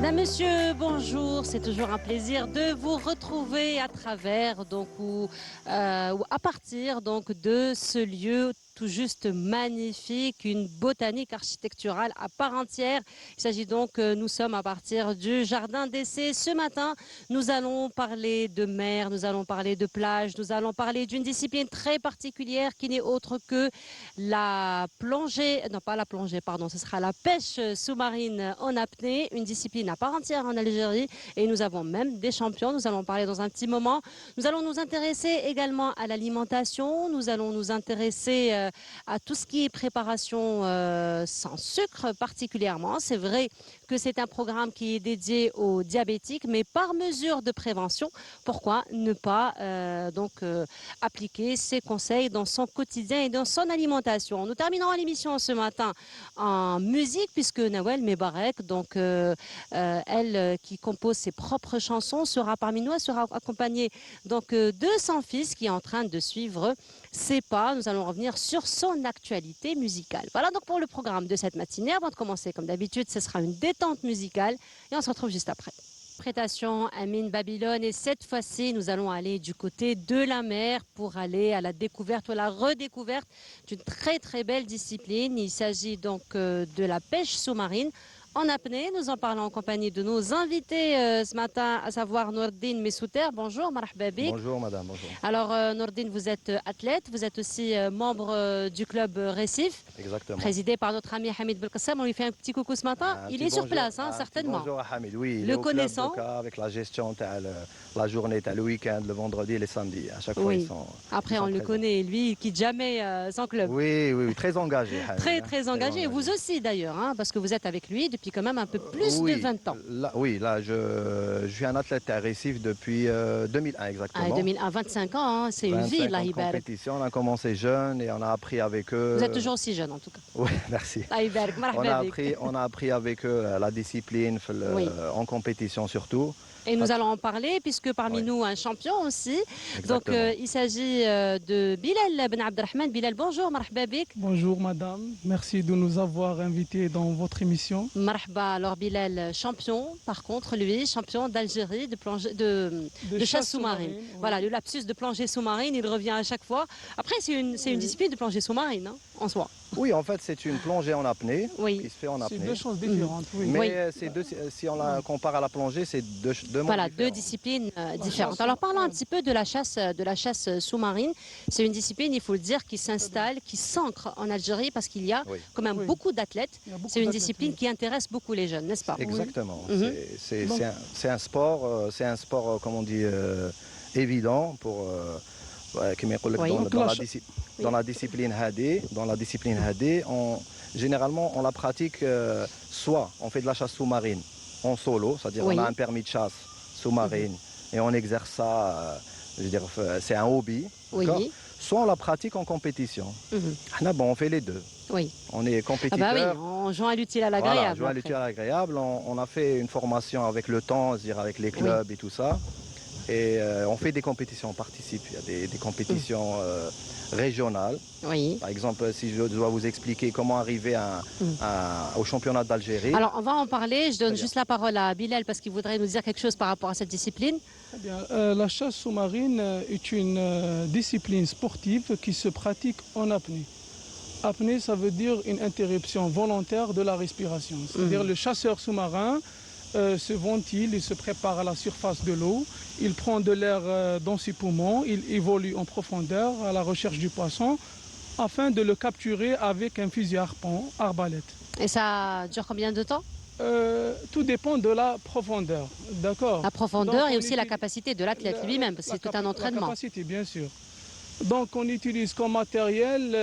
Madame, Monsieur, bonjour. C'est toujours un plaisir de vous retrouver à travers ou à partir de ce lieu tout juste magnifique, une botanique architecturale à part entière. Il s'agit nous sommes à partir du jardin d'essai. Ce matin, nous allons parler de mer, nous allons parler de plage, nous allons parler d'une discipline très particulière qui n'est autre que la plongée, non pas la plongée, pardon, ce sera la pêche sous-marine en apnée, une discipline à part entière en Algérie et nous avons même des champions. Nous allons parler dans un petit moment. Nous allons nous intéresser également à l'alimentation, nous allons nous intéresser à tout ce qui est préparation sans sucre particulièrement. C'est vrai que c'est un programme qui est dédié aux diabétiques, mais par mesure de prévention, pourquoi ne pas appliquer ces conseils dans son quotidien et dans son alimentation. Nous terminerons l'émission ce matin en musique, puisque Nawel Mebarek, elle qui compose ses propres chansons, sera parmi nous. Elle sera accompagnée de son fils qui est en train de suivre ses pas. Nous allons revenir sur son actualité musicale. Voilà donc pour le programme de cette matinée. Avant de commencer, comme d'habitude, ce sera une détente musicale et on se retrouve juste après. Interprétation Amine Babylone, et cette fois-ci nous allons aller du côté de la mer pour aller à la découverte ou à la redécouverte d'une très très belle discipline. Il s'agit de la pêche sous-marine en apnée. Nous en parlons en compagnie de nos invités ce matin, à savoir Nourdine Messouter. Bonjour, marhaba bik. Bonjour madame, bonjour. Alors Nourdine, vous êtes athlète, vous êtes aussi membre du club Récif. Exactement. Présidé par notre ami Hamid Belkassem. On lui fait un petit coucou ce matin. Il est sur place, certainement. Bonjour à Hamid, oui. Le connaissant. Avec la gestion, la journée, le week-end, le vendredi et les samedis. À chaque fois, ils sont. Après, on le connaît, lui, il ne quitte jamais son club. Oui, très engagé. Hamid, très engagé. Et vous aussi d'ailleurs, parce que vous êtes avec lui depuis quand même un peu plus de 20 ans. Là, je suis un athlète à Récif depuis 2001 exactement. 2001, 25 ans, c'est une vie, là, Ibarek. On a commencé jeune et on a appris avec eux. Vous êtes toujours aussi jeune en tout cas. Oui, merci. On a appris avec eux la discipline en compétition surtout. Et nous allons en parler puisque parmi nous un champion aussi. Exactement. Donc il s'agit de Bilal Ben Abdelrahman. Bilal, bonjour, marhaba bik. Bonjour madame, merci de nous avoir invités dans votre émission. Marhaba, alors Bilal, champion par contre, lui, champion d'Algérie de chasse sous-marine. Oui. Voilà, le lapsus de plongée sous-marine, il revient à chaque fois. Après, c'est une discipline de plongée sous-marine en soi. Oui, en fait, c'est une plongée en apnée qui se fait en apnée. C'est deux choses différentes. Oui. Mais si on la compare à la plongée, c'est deux deux disciplines différentes. Alors parlons un petit peu de la chasse sous-marine. C'est une discipline, il faut le dire, qui s'installe, qui s'ancre en Algérie parce qu'il y a quand même beaucoup d'athlètes. C'est une discipline qui intéresse beaucoup les jeunes, n'est-ce pas? Exactement. C'est un sport, comme on dit, évident pour... dans la discipline HD, généralement on la pratique soit on fait de la chasse sous-marine en solo, c'est-à-dire on a un permis de chasse sous-marine et on exerce ça, c'est un hobby, soit on la pratique en compétition. On fait les deux. Oui. On est compétiteur. On joint à l'utile à l'agréable. Voilà, joint à l'utile à l'agréable. On a fait une formation avec le temps, c'est-à-dire avec les clubs et tout ça. Et on fait des compétitions, on participe. Il y a des compétitions régionales. Oui. Par exemple, si je dois vous expliquer comment arriver au championnat d'Algérie. Alors, on va en parler. Je donne juste la parole à Bilal parce qu'il voudrait nous dire quelque chose par rapport à cette discipline. Très bien. La chasse sous-marine est une discipline sportive qui se pratique en apnée. Apnée, ça veut dire une interruption volontaire de la respiration. C'est-à-dire le chasseur sous-marin se ventile, il se prépare à la surface de l'eau, il prend de l'air dans ses poumons, il évolue en profondeur à la recherche du poisson afin de le capturer avec un fusil à harpon, arbalète. Et ça dure combien de temps? Tout dépend de la profondeur, d'accord. La profondeur et aussi la capacité de l'athlète lui-même, parce que c'est tout un entraînement. La capacité, bien sûr. Donc on utilise comme matériel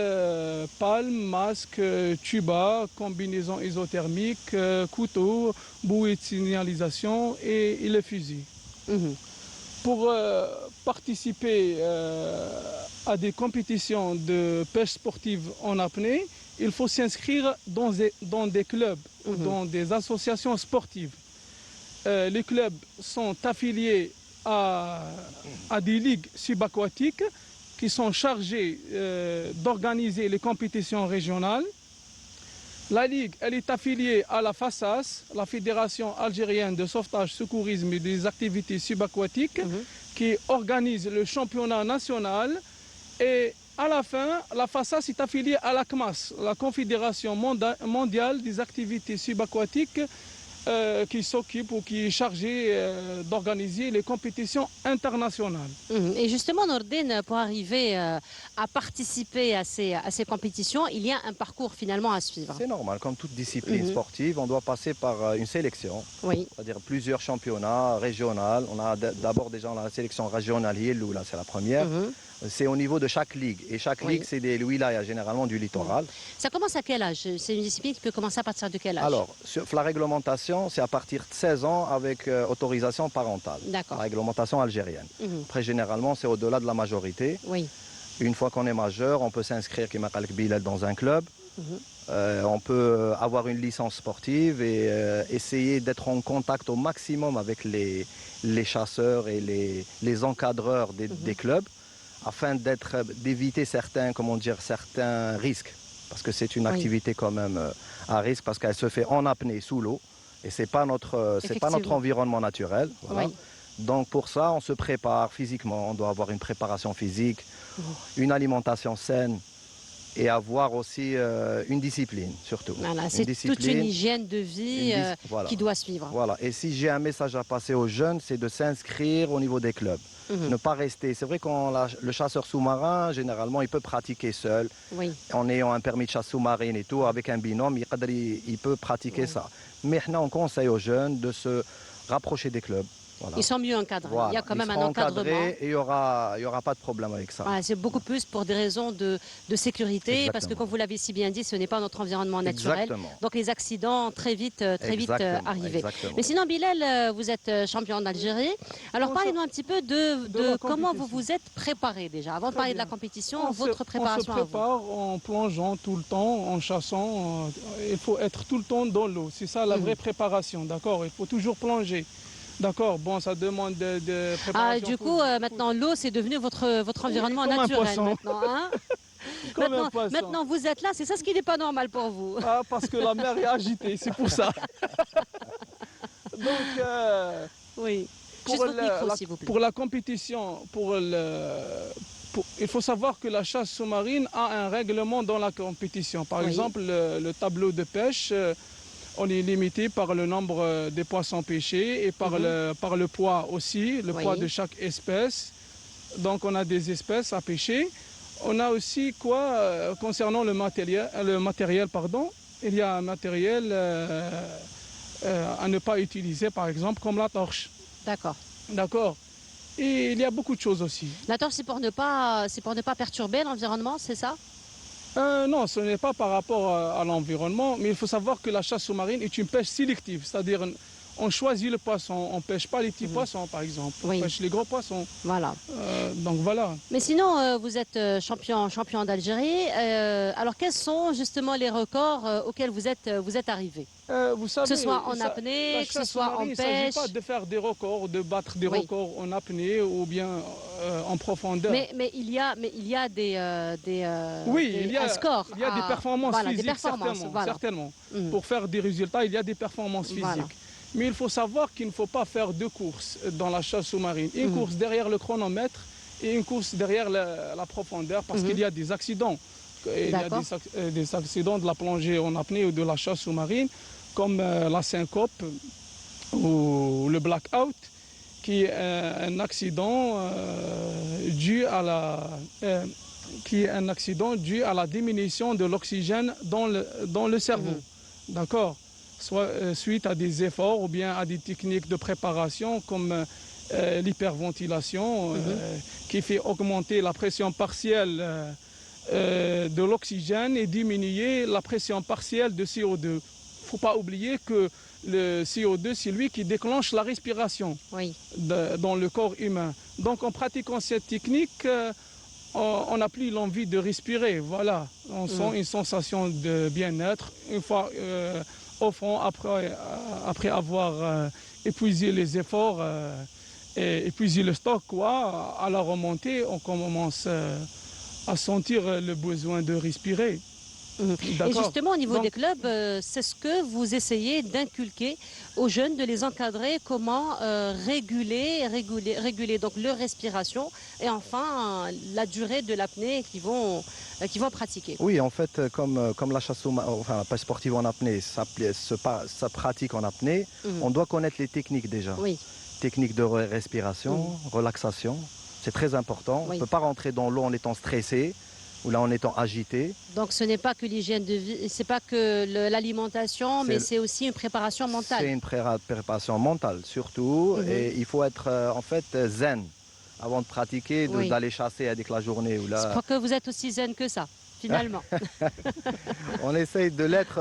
palme, masque, tuba, combinaison isothermique, couteau, bouée de signalisation et le fusil. Pour participer à des compétitions de pêche sportive en apnée, il faut s'inscrire dans des clubs ou dans des associations sportives. Les clubs sont affiliés à des ligues subaquatiques qui sont chargés d'organiser les compétitions régionales. La Ligue, elle est affiliée à la FASAS, la Fédération algérienne de sauvetage, secourisme et des activités subaquatiques, qui organise le championnat national. Et à la fin, la FASAS est affiliée à la CMAS, la Confédération mondiale des activités subaquatiques, qui s'occupe ou qui est chargée d'organiser les compétitions internationales. Et justement, Nordine, pour arriver à participer à ces compétitions, il y a un parcours finalement à suivre. C'est normal, comme toute discipline sportive, on doit passer par une sélection, c'est-à-dire plusieurs championnats régionaux. On a d'abord déjà la sélection régionale, là c'est la première. C'est au niveau de chaque ligue. Et chaque ligue, c'est des wilayas, généralement du littoral. Ça commence à quel âge? C'est une discipline qui peut commencer à partir de quel âge? Alors, sur la réglementation, c'est à partir de 16 ans avec autorisation parentale. D'accord. La réglementation algérienne. Après, généralement, c'est au-delà de la majorité. Oui. Une fois qu'on est majeur, on peut s'inscrire dans un club. On peut avoir une licence sportive et essayer d'être en contact au maximum avec les chasseurs et les encadreurs des clubs, afin d'éviter certains risques. Parce que c'est une activité quand même à risque, parce qu'elle se fait en apnée sous l'eau. Et ce n'est pas notre environnement naturel. Voilà. Donc pour ça, on se prépare physiquement. On doit avoir une préparation physique, une alimentation saine et avoir aussi une discipline, surtout. Voilà, c'est toute une hygiène de vie qui doit suivre. Voilà. Et si j'ai un message à passer aux jeunes, c'est de s'inscrire au niveau des clubs. Ne pas rester. C'est vrai que le chasseur sous-marin, généralement, il peut pratiquer seul. En ayant un permis de chasse sous-marine et tout, avec un binôme, il peut pratiquer ça. Mais maintenant, on conseille aux jeunes de se rapprocher des clubs. Voilà. Ils sont mieux encadrés. Voilà. Il y a quand même un encadrement. Et il n'y aura pas de problème avec ça. Voilà, c'est beaucoup plus pour des raisons de sécurité. Exactement. Parce que, comme vous l'avez si bien dit, ce n'est pas notre environnement naturel. Exactement. Donc les accidents très vite arrivés. Exactement. Mais sinon, Bilal, vous êtes champion d'Algérie. Alors parlez-nous un petit peu de comment vous vous êtes préparé déjà. Avant de parler de la compétition, votre préparation. On se prépare en plongeant tout le temps, en chassant. Il faut être tout le temps dans l'eau. C'est ça la vraie préparation, d'accord? Il faut toujours plonger. D'accord, bon, ça demande de préparation. Du coup, maintenant, l'eau, c'est devenu votre environnement naturel. Maintenant, hein maintenant, vous êtes là, c'est ça ce qui n'est pas normal pour vous. Ah, parce que la mer est agitée, c'est pour ça. Donc, oui. Juste votre micro, s'il vous plaît. Pour la compétition, il faut savoir que la chasse sous-marine a un règlement dans la compétition. Par exemple, le tableau de pêche, on est limité par le nombre des poissons pêchés et par le poids aussi, le poids de chaque espèce. Donc on a des espèces à pêcher. On a aussi concernant le matériel, il y a un matériel à ne pas utiliser, par exemple, comme la torche. D'accord. D'accord. Et il y a beaucoup de choses aussi. La torche, c'est pour ne pas perturber l'environnement, c'est ça? Non, ce n'est pas par rapport à l'environnement, mais il faut savoir que la chasse sous-marine est une pêche sélective, c'est-à-dire on choisit le poisson, on ne pêche pas les petits poissons par exemple, on pêche les gros poissons. Voilà. Donc voilà. Mais sinon, vous êtes champion d'Algérie, alors quels sont justement les records auxquels vous êtes arrivé? Vous savez, que ce soit en apnée, que ce soit en pêche. Il ne s'agit pas de faire des records, de battre des records en apnée ou bien en profondeur. Mais il y a des un score. Il y a des performances physiques, certainement. Pour faire des résultats, il y a des performances physiques. Mais il faut savoir qu'il ne faut pas faire deux courses dans la chasse sous-marine. Une course derrière le chronomètre et une course derrière la profondeur, parce qu'il y a des accidents. Il y a des accidents de la plongée en apnée ou de la chasse sous-marine, comme la syncope ou le blackout, qui est un accident dû à la diminution de l'oxygène dans le cerveau. D'accord? Soit suite à des efforts ou bien à des techniques de préparation comme l'hyperventilation qui fait augmenter la pression partielle de l'oxygène et diminuer la pression partielle de CO2. Il ne faut pas oublier que le CO2, c'est lui qui déclenche la respiration dans le corps humain. Donc en pratiquant cette technique, on n'a plus l'envie de respirer. Voilà, on sent une sensation de bien-être. Une fois au fond, après avoir épuisé les efforts et épuisé le stock, à la remontée, on commence à sentir le besoin de respirer. Et D'accord. justement, au niveau Donc- des clubs, c'est ce que vous essayez d'inculquer aux jeunes, de les encadrer, comment réguler donc leur respiration et enfin la durée de l'apnée qu'ils vont pratiquer. Oui, en fait, comme la chasse enfin, la pêche sportive en apnée, ça pratique en apnée, Mhm. on doit connaître les techniques déjà. Oui, Techniques de respiration, relaxation, c'est très important. On Oui. ne peut pas rentrer dans l'eau en étant stressé ou là en étant agité. donc ce n'est pas que l'hygiène de vie, c'est pas que l'alimentation, mais C'est- c'est aussi une préparation C'est mentale. une préparation mentale surtout Mhm. et il faut être en fait zen avant de pratiquer, Oui. d'aller chasser avec la journée. Ou Je là, crois que vous êtes aussi zen que ça, finalement. on essaye de l'être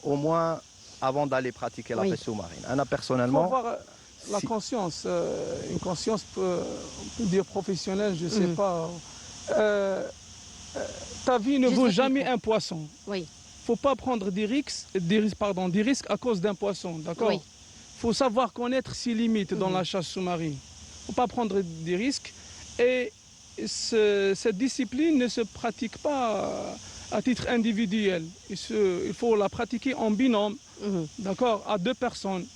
au moins avant d'aller pratiquer la Oui. pêche sous-marine. Anna, Il faut personnellement, avoir la si- conscience, une conscience, on peut dire professionnelle, je ne sais Mhm. pas. Ta vie ne Juste vaut votre jamais micro. un poisson. Oui, Faut pas prendre des risques à cause d'un poisson, d'accord? Oui. Faut savoir connaître ses limites dans Mhm. la chasse sous-marine. Faut pas prendre des risques et cette discipline ne se pratique pas à titre individuel. Il faut la pratiquer en binôme, Mhm. d'accord, à deux personnes.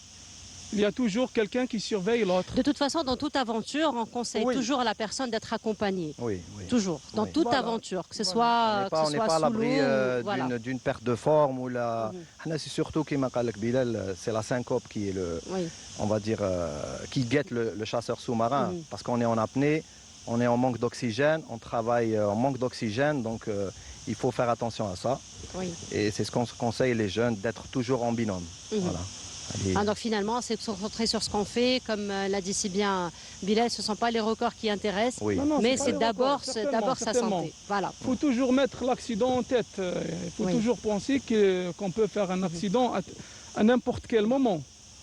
Il y a toujours quelqu'un qui surveille l'autre. De toute façon, dans toute aventure, on conseille Oui. toujours à la personne d'être accompagnée. oui, oui. Toujours, dans Oui. toute Voilà. aventure, que ce Voilà. soit, On n'est pas à sous l'eau, l'abri voilà. d'une perte de forme ou la. Mhm. C'est surtout qui Bilal, c'est la syncope qui est Oui, on va dire, qui guette le chasseur sous-marin. Mhm. Parce qu'on est en apnée, on est en manque d'oxygène, on travaille en manque d'oxygène, donc il faut faire attention à ça. oui. Et c'est ce qu'on conseille les jeunes, d'être toujours en binôme. Mhm. Voilà. Et- Ah, donc finalement, c'est de se concentrer sur ce qu'on fait. Comme l'a dit si bien Bilal, ce ne sont pas les records qui intéressent, oui. Non, non, mais pas c'est les d'abord records, certainement, sa certainement. santé. Voilà. Il faut toujours mettre l'accident en tête. Il faut Oui. toujours penser qu'on peut faire un accident à n'importe quel moment.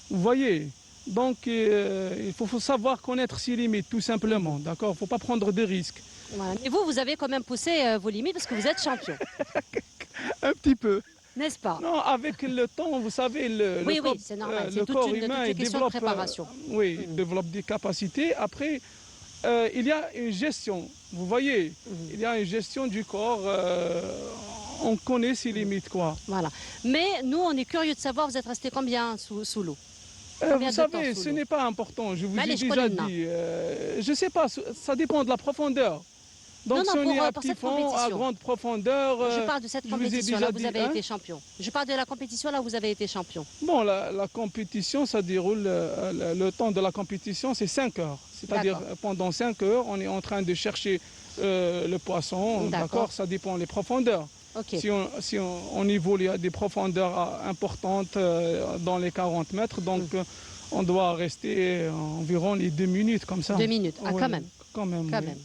Vous voyez. Donc, il faut savoir connaître ses limites, tout simplement. D'accord. Il ne faut pas prendre de risques. Voilà. Et vous avez quand même poussé vos limites parce que vous êtes champion, Un petit peu. n'est-ce pas? Non, avec le temps, vous savez, Oui, le corps, oui, c'est normal. le C'est toute corps une humain il question de développe, préparation. oui, il développe des capacités. Après, il y a une gestion. Vous voyez, il y a une gestion du corps. On connaît ses limites, quoi. Voilà. Mais nous, on est curieux de savoir, vous êtes resté combien sous l'eau? Combien Vous de savez, temps sous ce l'eau? n'est pas important. Je vous Allez, ai je déjà connais le dit. Je ne sais pas, ça dépend de la profondeur. Donc, Non, non, si on est à pour petit cette fond, à compétition. grande profondeur. Je parle de cette je vous ai compétition, déjà là, vous dit, avez hein. été champion. Je parle de la compétition, là, où vous avez été champion. Bon, la compétition, ça déroule, le temps de la compétition, c'est 5 heures. C'est-à-dire, D'accord. pendant 5 heures, on est en train de chercher le poisson, D'accord. d'accord. Ça dépend des profondeurs. Ok. Si on évolue à des profondeurs importantes dans les 40 mètres, donc on doit rester environ les 2 minutes comme ça. 2 minutes. Ah, Oui, quand même. Quand même. Quand oui. même.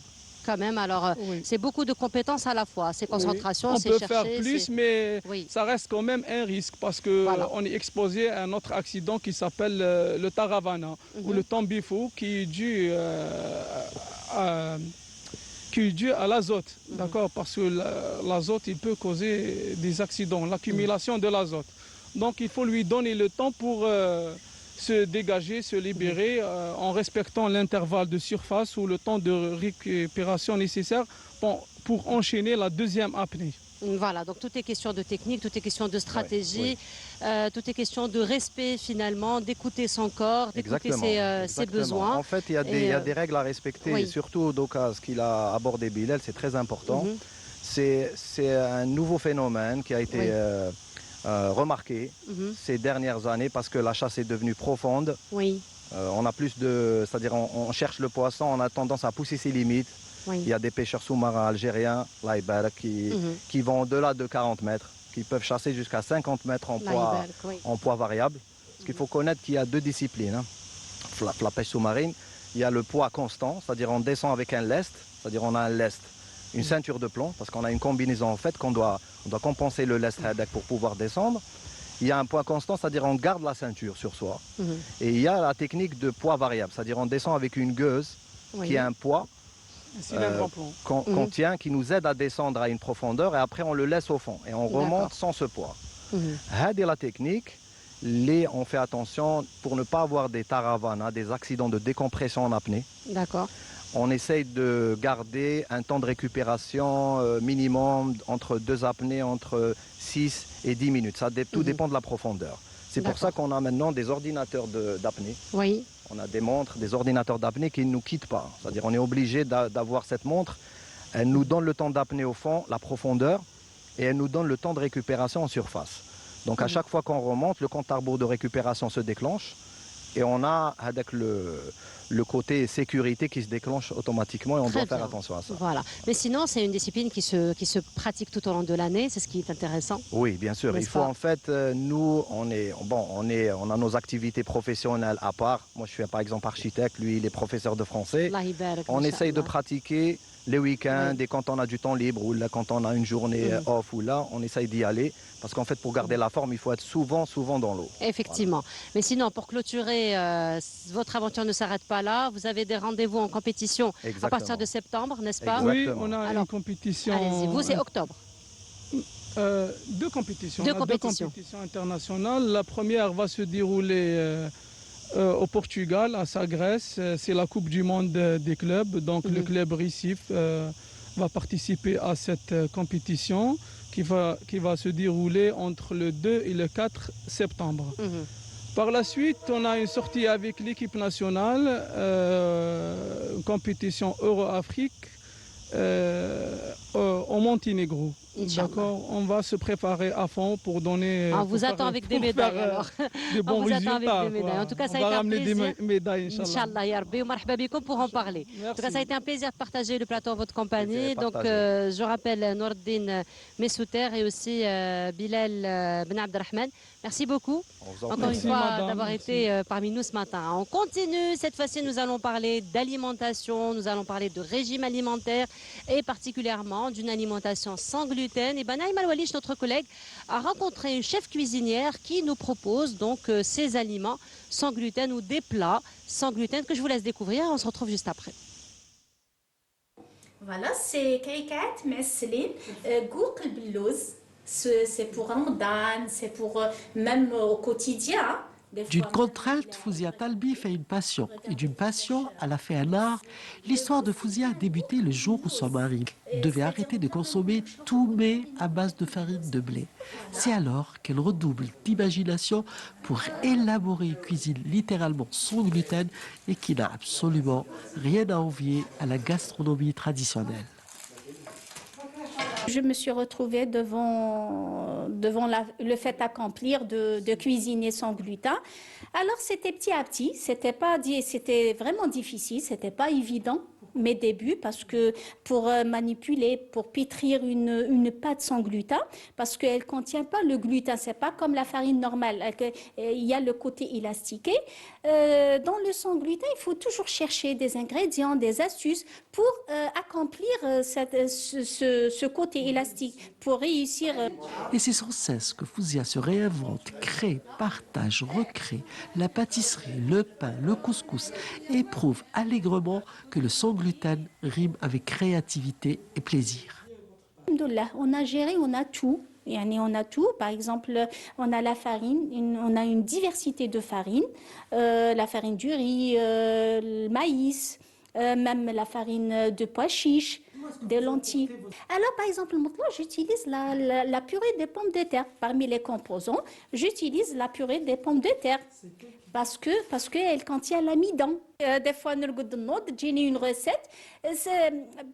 Quand même. Alors, Oui. c'est beaucoup de compétences à la fois. C'est concentration, On c'est peut chercher. faire plus, mais Oui. ça reste quand même un risque parce que Voilà. on est exposé à un autre accident qui s'appelle le taravana ou le tambifou qui est dû à l'azote, d'accord, parce que l'azote il peut causer des accidents, l'accumulation de l'azote. Donc il faut lui donner le temps pour se dégager, se libérer en respectant l'intervalle de surface ou le temps de récupération nécessaire pour enchaîner la deuxième apnée. Voilà, donc tout est question de technique, tout est question de stratégie, oui. tout est question de respect finalement, d'écouter son corps, d'écouter Exactement. ses besoins. En fait, il y a des règles à respecter, oui. et surtout ce qu'il a abordé Bilal, c'est très important. Mhm. C'est un nouveau phénomène qui a été Oui. remarqué Mhm. ces dernières années parce que la chasse est devenue profonde. Oui, On a plus de, c'est-à-dire on cherche le poisson, on a tendance à pousser ses limites. oui. Il y a des pêcheurs sous-marins algériens, Laïbar, Mhm. qui vont au-delà de 40 mètres, qui peuvent chasser jusqu'à 50 mètres Laïbal, oui. en poids variable. Parce qu'il faut connaître qu'il y a deux disciplines. Hein. La pêche sous-marine, il y a le poids constant, c'est-à-dire on descend avec un lest, c'est-à-dire on a un lest, une ceinture de plomb, parce qu'on a une combinaison en fait on doit compenser le lest pour pouvoir descendre. Il y a un poids constant, c'est-à-dire on garde la ceinture sur soi. Mhm. Et il y a la technique de poids variable, c'est-à-dire on descend avec une gueuse Oui. qui a un poids Un cylindre en plomb. qu'on tient, qui nous aide à descendre à une profondeur et après on le laisse au fond et on remonte D'accord. sans ce poids. Mhm. C'est la technique. On fait attention pour ne pas avoir des taravanas, des accidents de décompression en apnée. D'accord. on essaye de garder un temps de récupération minimum entre 2 apnées, entre 6 et 10 minutes. Tout dépend de la profondeur. C'est pour ça qu'on a maintenant des ordinateurs d'apnée. Oui. On a des montres, des ordinateurs d'apnée qui ne nous quittent pas. C'est-à-dire on est obligé d'avoir cette montre. Elle nous donne le temps d'apnée au fond, la profondeur, et elle nous donne le temps de récupération en surface. Donc à chaque fois qu'on remonte, le compte à rebours de récupération se déclenche et on a avec le côté sécurité qui se déclenche automatiquement et on doit faire attention à ça. Voilà. Mais sinon, c'est une discipline qui se pratique tout au long de l'année, c'est ce qui est intéressant. Oui, bien sûr. Il faut en fait, nous, on a nos activités professionnelles à part. Moi, je suis par exemple architecte, lui, il est professeur de français. On essaye de pratiquer les week-ends et quand on a du temps libre ou là, quand on a une journée off ou là, on essaye d'y aller. Parce qu'en fait, pour garder la forme, il faut être souvent dans l'eau. Effectivement. Voilà. Mais sinon, pour clôturer, votre aventure ne s'arrête pas là. Vous avez des rendez-vous en compétition à partir de septembre, n'est-ce pas? Oui, on a une compétition. Allez-y, vous, c'est octobre. Deux compétitions. Deux compétitions internationales. La première va se dérouler au Portugal, à Sagres. C'est la Coupe du Monde des clubs. Donc le club Recife va participer à cette compétition qui va se dérouler entre le 2 et le 4 septembre. Par la suite, on a une sortie avec l'équipe nationale, compétition Euro-Afrique au Monténégro. D'accord, on va se préparer à fond pour donner. On vous attend avec des médailles alors. Des bons résultats. En tout cas, ça a été un plaisir. Des médailles, Inch'Allah, ya Rabbi, marhaba bikoum pour en parler. En tout cas, ça a été un plaisir de partager le plateau en votre compagnie. Donc, je rappelle Nourdine Messouter et aussi Bilal Ben Abdelrahman. Merci beaucoup, encore une fois, d'avoir été parmi nous ce matin. On continue. Cette fois-ci, nous allons parler d'alimentation, nous allons parler de régime alimentaire et particulièrement d'une alimentation sans gluten. Et Naïm Al-Walish, notre collègue, a rencontré une chef cuisinière qui nous propose donc ces aliments sans gluten ou des plats sans gluten que je vous laisse découvrir. On se retrouve juste après. Voilà, c'est كيكات مسلين قوق البلوز. C'est pour Ramadan, c'est pour même au quotidien. D'une contrainte, Fouzia Talbi fait une passion. Et d'une passion, elle a fait un art. L'histoire de Fouzia a débuté le jour où son mari devait arrêter de consommer tout mets à base de farine de blé. C'est alors qu'elle redouble d'imagination pour élaborer une cuisine littéralement sans gluten et qui n'a absolument rien à envier à la gastronomie traditionnelle. Je me suis retrouvée devant le fait accomplir de cuisiner sans gluten. Alors c'était petit à petit, c'était vraiment difficile, c'était pas évident mes débuts parce que pour manipuler, pour pétrir une pâte sans gluten, parce qu'elle contient pas le gluten, c'est pas comme la farine normale, il y a le côté élastiqué. Dans le sans gluten, il faut toujours chercher des ingrédients, des astuces pour accomplir ce côté élastique, pour réussir. Et c'est sans cesse que Fouzia se réinvente, crée, partage, recrée la pâtisserie, le pain, le couscous et prouve allègrement que le sans gluten rime avec créativité et plaisir. Alhamdoulilah, on a géré, on a tout. On a tout, par exemple, on a la farine, on a une diversité de farines, la farine du riz, le maïs, même la farine de pois chiches, des lentilles. Alors, par exemple, moi, j'utilise la purée des pommes de terre. Parmi les composants, j'utilise la purée des pommes de terre parce qu'elle contient l'amidon. Des fois, j'ai une recette,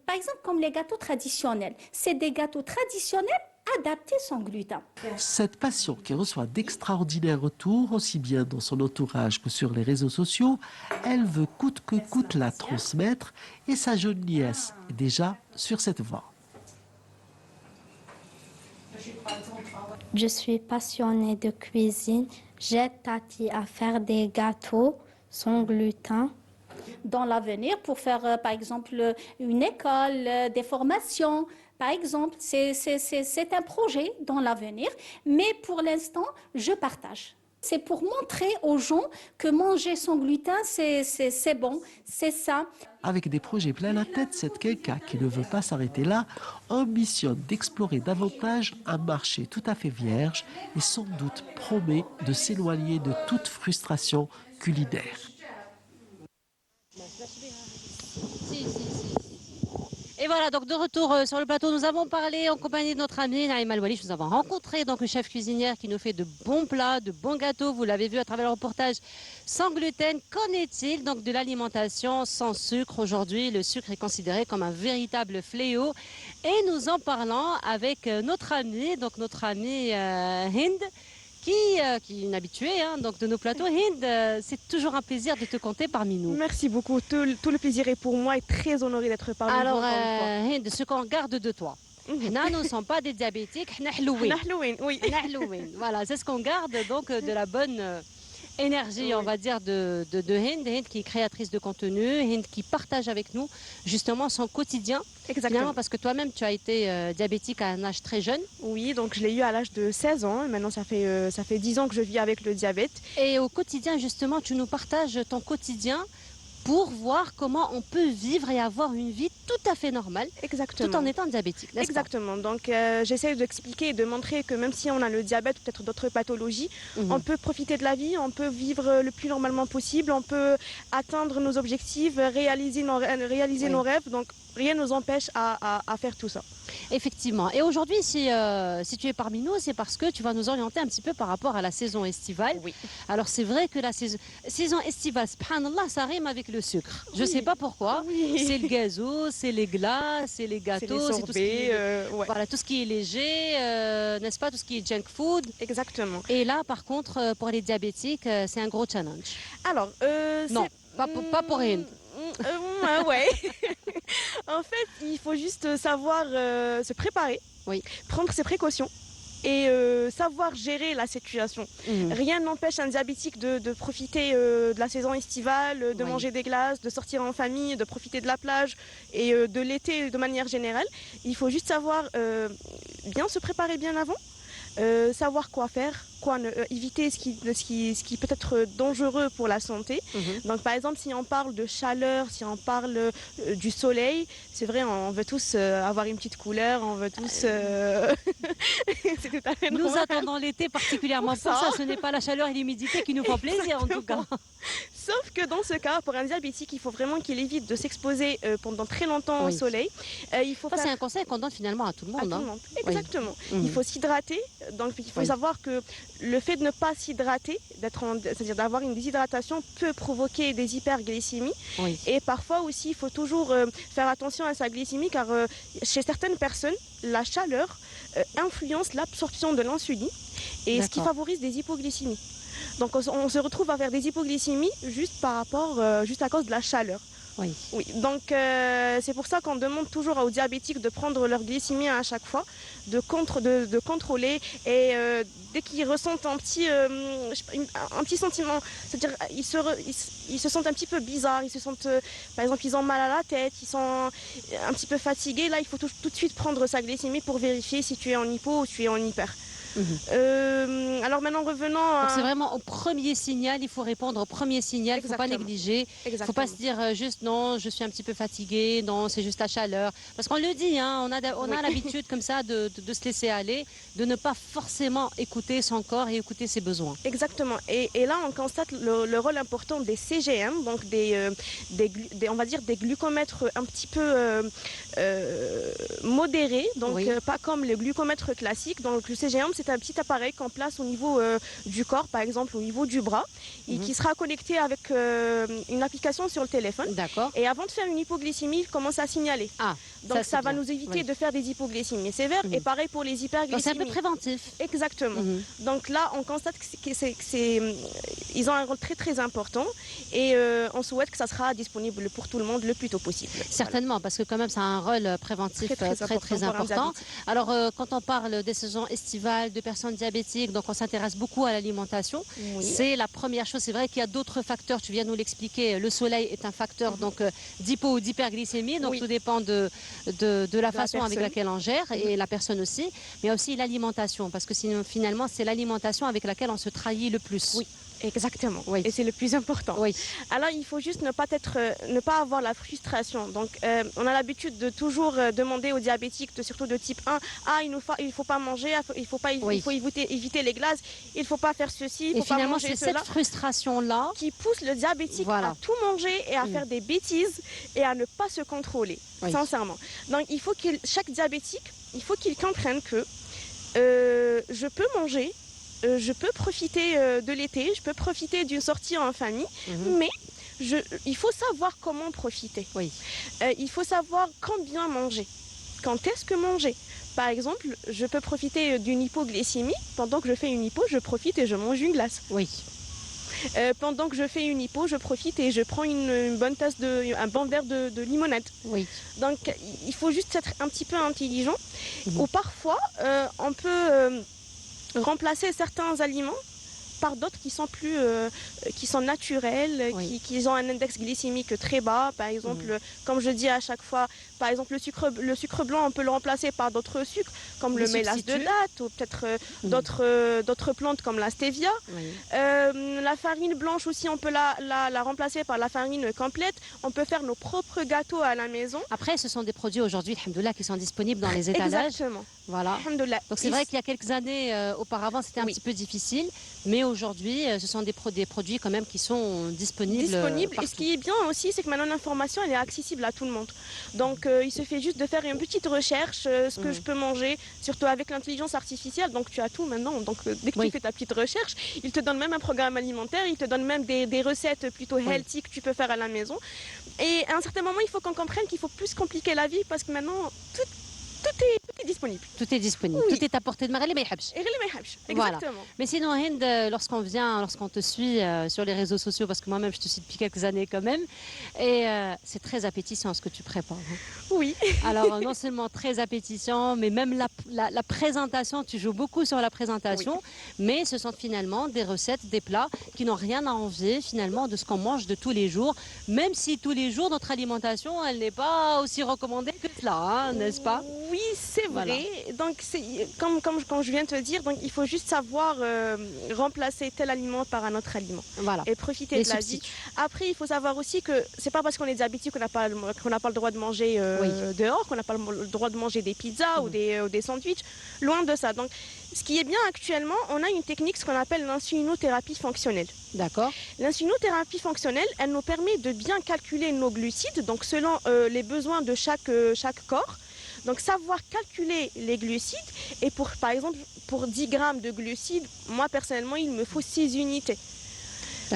par exemple, comme les gâteaux traditionnels. C'est des gâteaux traditionnels adaptés sans gluten. Cette passion qui reçoit d'extraordinaires retours, aussi bien dans son entourage que sur les réseaux sociaux, elle veut coûte que coûte la transmettre et sa jeune nièce est déjà sur cette voie. Je suis passionnée de cuisine. J'aide Tati à faire des gâteaux sans gluten. Dans l'avenir, pour faire par exemple une école, des formations, par exemple, c'est un projet dans l'avenir, mais pour l'instant, je partage. C'est pour montrer aux gens que manger sans gluten, c'est bon, c'est ça. Avec des projets plein la tête, cette Keika, qui ne veut pas s'arrêter là, ambitionne d'explorer davantage un marché tout à fait vierge et sans doute promet de s'éloigner de toute frustration culinaire. Et voilà, donc de retour sur le plateau, nous avons parlé en compagnie de notre amie Naïma Loualiche. Nous avons rencontré donc une chef cuisinière qui nous fait de bons plats, de bons gâteaux. Vous l'avez vu à travers le reportage, sans gluten. Qu'en est-il donc de l'alimentation sans sucre? Aujourd'hui, le sucre est considéré comme un véritable fléau. Et nous en parlons avec notre amie, Hind, qui est une habituée donc de nos plateaux. Hind, c'est toujours un plaisir de te compter parmi nous. Merci beaucoup. Tout le plaisir est pour moi et très honoré d'être parmi vous. Alors, encore une fois. Hind, ce qu'on garde de toi, nous ne sommes pas des diabétiques, Halloween, oui. Voilà, c'est ce qu'on garde donc de la bonne énergie, Oui. on va dire, de Hind qui est créatrice de contenu, Hind qui partage avec nous justement son quotidien. Finalement, Exactement. parce que toi-même, tu as été diabétique à un âge très jeune. Oui, donc je l'ai eu à l'âge de 16 ans. Et maintenant, ça fait 10 ans que je vis avec le diabète. Et au quotidien, justement, tu nous partages ton quotidien pour voir comment on peut vivre et avoir une vie tout à fait normale, Exactement. tout en étant diabétique, n'est-ce pas? Exactement. Donc, j'essaie d'expliquer et de montrer que même si on a le diabète ou peut-être d'autres pathologies, Mhm. on peut profiter de la vie, on peut vivre le plus normalement possible, on peut atteindre nos objectifs, réaliser Oui. nos rêves. Donc, rien ne nous empêche à faire tout ça. Effectivement. Et aujourd'hui, si tu es parmi nous, c'est parce que tu vas nous orienter un petit peu par rapport à la saison estivale. Oui. Alors, c'est vrai que la saison estivale, subhanallah, ça rime avec le sucre. Je ne Oui. sais pas pourquoi. Oui. C'est le gazo, c'est les glaces, c'est les C'est gâteaux, les c'est tout ce qui est, sorbets. Ouais. voilà, tout ce qui est léger, n'est-ce pas, tout ce qui est junk food. Exactement. Et là, par contre, pour les diabétiques, c'est un gros challenge. Alors, Non, pas pour Hind. Ouais. En fait, il faut juste savoir se préparer, Oui. prendre ses précautions et savoir gérer la situation. Mhm. Rien n'empêche un diabétique de profiter de la saison estivale, de Oui. manger des glaces, de sortir en famille, de profiter de la plage et de l'été de manière générale. Il faut juste savoir bien se préparer bien avant. Savoir quoi faire, éviter ce qui peut être dangereux pour la santé. Mhm. Donc par exemple, si on parle de chaleur, si on parle du soleil, c'est vrai, on veut tous avoir une petite couleur, on veut tous... c'est tout à fait Nous normal. attendons l'été particulièrement pour Pour ça. ça. Ce n'est pas la chaleur et l'humidité qui nous font plaisir en tout cas. Sauf que dans ce cas, pour un diabétique, il faut vraiment qu'il évite de s'exposer pendant très longtemps Oui. au soleil. Il faut Ça, c'est faire un conseil qu'on donne finalement à tout le à monde. tout hein. le monde. Oui. Exactement. Mhm. Il faut s'hydrater. Donc il faut Oui. savoir que le fait de ne pas s'hydrater, c'est-à-dire d'avoir une déshydratation, peut provoquer des hyperglycémies. Oui. Et parfois aussi, il faut toujours faire attention à sa glycémie car chez certaines personnes, la chaleur influence l'absorption de l'insuline et ce qui D'accord. favorise des hypoglycémies. Donc on se retrouve à faire des hypoglycémies juste à cause de la chaleur. Oui. Oui, donc c'est pour ça qu'on demande toujours aux diabétiques de prendre leur glycémie à chaque fois, de contrôler et dès qu'ils ressentent un petit sentiment, c'est-à-dire ils se sentent un petit peu bizarres, ils se sentent, par exemple, ils ont mal à la tête, ils sont un petit peu fatigués, là il faut tout de suite prendre sa glycémie pour vérifier si tu es en hypo ou tu es en hyper. Mhm. Alors maintenant revenons Donc à... c'est vraiment au premier signal, il faut répondre au premier signal, il ne faut pas Exactement. négliger. Il ne faut pas se dire juste non, je suis un petit peu fatiguée, non, c'est juste la chaleur. Parce qu'on le dit, on Oui. a l'habitude comme ça de se laisser aller, de ne pas forcément écouter son corps et écouter ses besoins. Exactement. Et là, on constate le rôle important des CGM, donc on va dire des glucomètres un petit peu modérés, donc Oui. pas comme le glucomètre classique. Donc le CGM, c'est un petit appareil qu'on place au niveau du corps, par exemple au niveau du bras, et Mhm. qui sera connecté avec une application sur le téléphone. D'accord. Et avant de faire une hypoglycémie, il commence à signaler. Ah, Donc ça, ça, c'est va bien. nous éviter Oui. de faire des hypoglycémies sévères. Mhm. Et pareil pour les Donc c'est un peu hyperglycémies. préventif. Exactement. Mhm. Donc là, on constate ils ont un rôle très très important et on souhaite que ça sera disponible pour tout le monde le plus tôt possible. Certainement, parce que quand même, ça a un rôle préventif très pour un important. diabétique. Alors, quand on parle des saisons estivales, de personnes diabétiques, donc on s'intéresse beaucoup à l'alimentation. Oui. C'est la première chose. C'est vrai qu'il y a d'autres facteurs, tu viens nous l'expliquer. Le soleil est un facteur donc d'hypo ou d'hyperglycémie, donc Oui. tout dépend de la façon avec personne. laquelle on gère et la personne aussi, mais aussi l'alimentation, parce que sinon, finalement, c'est l'alimentation avec laquelle on se trahit le plus. Oui. Exactement. Oui. Et c'est le plus important. Oui. Alors, il faut juste ne pas avoir la frustration. Donc, on a l'habitude de toujours demander aux diabétiques, surtout de type 1, il faut pas manger, il faut éviter les glaces, il faut pas faire ceci, il Et faut pas finalement, manger c'est cela. cette frustration-là Qui pousse le diabétique Voilà. à tout manger et à faire des bêtises et à ne pas se contrôler, sincèrement. Donc, chaque diabétique, il faut qu'il comprenne que je peux manger, je peux profiter de l'été, je peux profiter d'une sortie en famille, mais il faut savoir comment profiter. Oui. Il faut savoir combien manger, quand est-ce que manger. Par exemple, je peux profiter d'une hypoglycémie. Pendant que je fais une hypo, je profite et je mange une glace. Oui. Pendant que je fais une hypo, je profite et je prends un bon verre de limonade. Oui. Donc, il faut juste être un petit peu intelligent. Ou parfois, on peut remplacer certains aliments par d'autres qui sont naturels, qui ont un index glycémique très bas. Par exemple, comme je dis à chaque fois, par exemple le sucre blanc, on peut le remplacer par d'autres sucres, comme le mélasse de date ou peut-être d'autres plantes comme la stevia. Oui. La farine blanche aussi, on peut la remplacer par la farine complète. On peut faire nos propres gâteaux à la maison. Après, ce sont des produits aujourd'hui, alhamdoulilah, qui sont disponibles dans les étalages. Exactement. Voilà. Donc c'est vrai qu'il y a quelques années auparavant, c'était un petit peu difficile, mais aujourd'hui, ce sont des produits quand même qui sont disponibles. Et ce qui est bien aussi, c'est que maintenant l'information elle est accessible à tout le monde. Donc il se fait juste de faire une petite recherche, ce que je peux manger, surtout avec l'intelligence artificielle. Donc tu as tout maintenant. Donc dès que tu fais ta petite recherche, il te donne même un programme alimentaire, il te donne même des recettes plutôt healthy que tu peux faire à la maison. Et à un certain moment, il faut qu'on comprenne qu'il faut plus compliquer la vie parce que maintenant tout est disponible. Tout est disponible. Oui. Tout est à portée de main. Exactement. Voilà. Mais sinon, Hind, lorsqu'on te suit sur les réseaux sociaux, parce que moi-même je te suis depuis quelques années quand même, et c'est très appétissant ce que tu prépares. Oui. Alors non seulement très appétissant, mais même la présentation, tu joues beaucoup sur la présentation, mais ce sont finalement des recettes, des plats qui n'ont rien à envier finalement de ce qu'on mange de tous les jours, même si tous les jours notre alimentation, elle n'est pas aussi recommandée que cela, hein, n'est-ce pas? Oui, c'est vrai. Voilà. Donc, comme je viens de te dire, donc, il faut juste savoir remplacer tel aliment par un autre aliment. Voilà. Et profiter de la vie. Après, il faut savoir aussi que c'est pas parce qu'on est diabétique qu'on n'a pas le droit de manger dehors, qu'on n'a pas le droit de manger des pizzas ou des sandwichs. Loin de ça. Donc, ce qui est bien actuellement, on a une technique, ce qu'on appelle l'insulinothérapie fonctionnelle. D'accord. L'insulinothérapie fonctionnelle, elle nous permet de bien calculer nos glucides, donc selon les besoins de chaque corps. Donc savoir calculer les glucides et par exemple pour 10 grammes de glucides, moi personnellement il me faut 6 unités.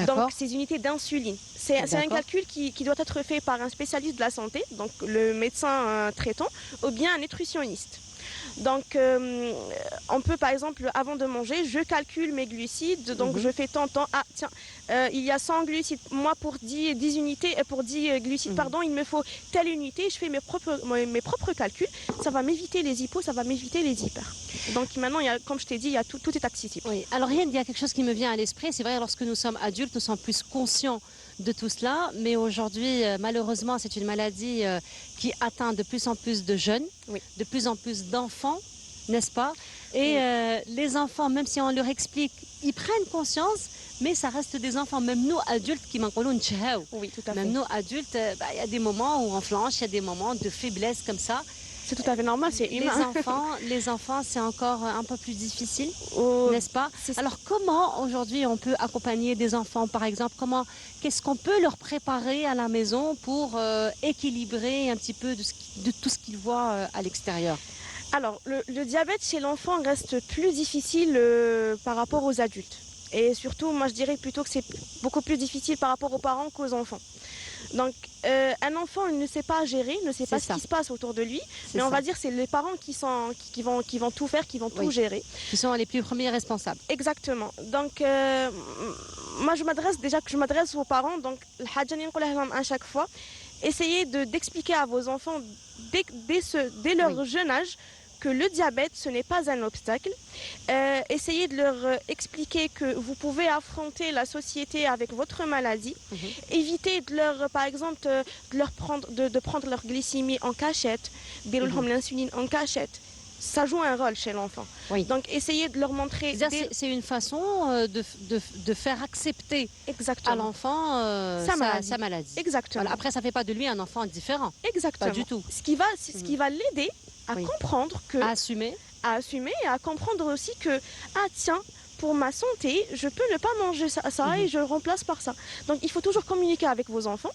Donc 6 unités d'insuline. C'est un calcul qui doit être fait par un spécialiste de la santé, donc le médecin traitant ou bien un nutritionniste. Donc, on peut par exemple, avant de manger, je calcule mes glucides, donc je fais tant. Ah, tiens, il y a 100 glucides. Moi, pour 10 unités, pour 10 glucides, pardon, il me faut telle unité. Je fais mes propres calculs. Ça va m'éviter les hypos, ça va m'éviter les hyper. Donc maintenant, comme je t'ai dit, tout est accessible. Oui. Alors, Hind, il y a quelque chose qui me vient à l'esprit. C'est vrai, lorsque nous sommes adultes, nous sommes plus conscients de tout cela, mais aujourd'hui, malheureusement, c'est une maladie qui atteint de plus en plus de jeunes, de plus en plus d'enfants, n'est-ce pas? Et les enfants, même si on leur explique, ils prennent conscience, mais ça reste des enfants. Même nous, adultes, qui m'en connaissent. Oui, tout à fait. Même nous, adultes, il y a des moments où on flanche, il y a des moments de faiblesse comme ça. C'est tout à fait normal, c'est humain. Les enfants, c'est encore un peu plus difficile, n'est-ce pas? Alors, comment aujourd'hui on peut accompagner des enfants, par exemple? Qu'est-ce qu'on peut leur préparer à la maison pour équilibrer un petit peu de tout ce qu'ils voient à l'extérieur? Alors, le diabète chez l'enfant reste plus difficile par rapport aux adultes. Et surtout, moi je dirais plutôt que c'est beaucoup plus difficile par rapport aux parents qu'aux enfants. Donc, un enfant il ne sait pas gérer, ne sait pas ce qui se passe autour de lui, mais on va dire c'est les parents qui vont tout faire, qui vont tout gérer. Qui sont les plus premiers responsables. Exactement. Donc, moi je m'adresse aux parents, donc à chaque fois, essayez d'expliquer à vos enfants dès leur jeune âge que le diabète, ce n'est pas un obstacle. Essayez de leur expliquer que vous pouvez affronter la société avec votre maladie. Évitez de leur, par exemple, de prendre leur glycémie en cachette, l'insuline en cachette. ça joue un rôle chez l'enfant. Oui. Donc essayez de leur montrer. C'est une façon de faire accepter à Exactement. l'enfant sa maladie. Exactement. Voilà. Après, ça ne fait pas de lui un enfant différent. Exactement. Pas du tout. Ce qui va l'aider à Oui. comprendre que, À assumer. à assumer et à comprendre aussi que, ah tiens, pour ma santé, je peux ne pas manger ça et je le remplace par ça. Donc il faut toujours communiquer avec vos enfants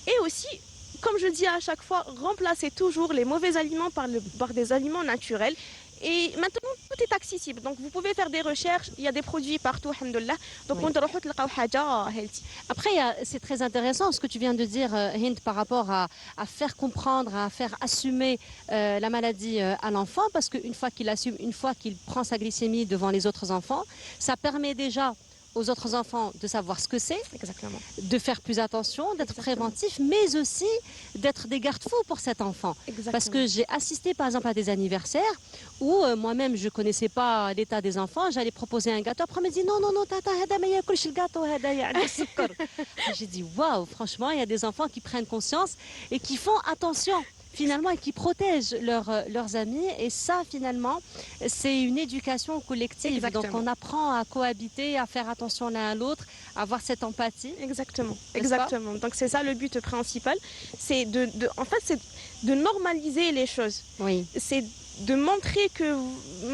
et aussi, comme je dis à chaque fois, remplacez toujours les mauvais aliments par des aliments naturels. Et maintenant, tout est accessible. Donc, vous pouvez faire des recherches. Il y a des produits partout, alhamdoulilah. Donc, Oui. on تروحوا تلقاو حاجة healthy. Après, c'est très intéressant ce que tu viens de dire, Hind, par rapport à faire comprendre, à faire assumer la maladie à l'enfant, parce qu'une fois qu'il assume, une fois qu'il prend sa glycémie devant les autres enfants, ça permet déjà aux autres enfants de savoir ce que c'est, Exactement. de faire plus attention, d'être Exactement. préventif, mais aussi d'être des garde-fous pour cet enfant. Exactement. Parce que j'ai assisté par exemple à des anniversaires où moi-même je ne connaissais pas l'état des enfants, j'allais proposer un gâteau, après on me dit non, non, non, tata, hada ma yakulsh le gâteau, hada ya'ni sukkar. J'ai dit waouh, franchement, il y a des enfants qui prennent conscience et qui font attention finalement et qui protègent leurs amis. Et ça, finalement, c'est une éducation collective. Exactement. Donc on apprend à cohabiter, à faire attention l'un à l'autre, à avoir cette empathie. Exactement. N'est-ce Exactement. Donc, c'est ça le but principal. C'est en fait, c'est de normaliser les choses. Oui. C'est de montrer que